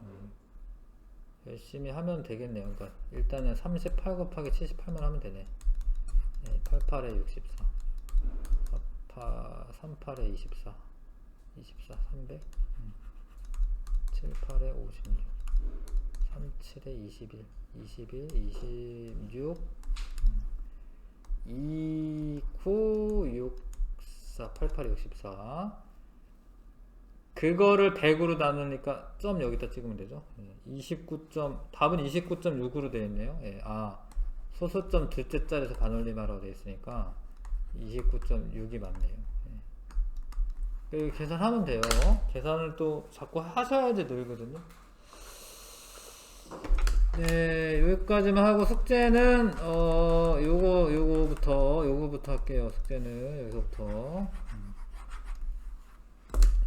열심히 하면 되겠네요. 그러니까 일단은 38 곱하기 78만 하면 되네. 88에 64 38에 24 24 300 78에 56 37에 21 21 26 29 64 88에 64 그거를 100으로 나누니까 점 여기다 찍으면 되죠. 29. 답은 29.6으로 되어 있네요. 소수점 둘째 자리에서 반올림하라고 되어 있으니까 29.6이 맞네요. 계산하면 돼요. 계산을 또 자꾸 하셔야지 늘거든요. 네, 여기까지만 하고 숙제는 요거부터 할게요. 숙제는 여기서부터.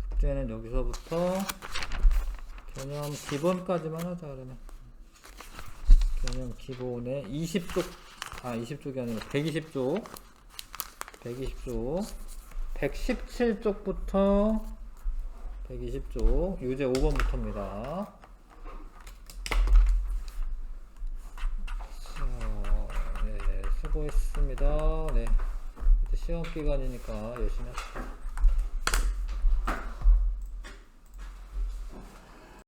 숙제는 여기서부터 개념 기본까지만 하자. 그러면 개념 기본에 20쪽 20쪽이 아니라 120쪽 117쪽부터 120쪽 유제 5번부터입니다. 네, 수고했습니다. 네, 이제 시험 기간이니까 열심히 합시다.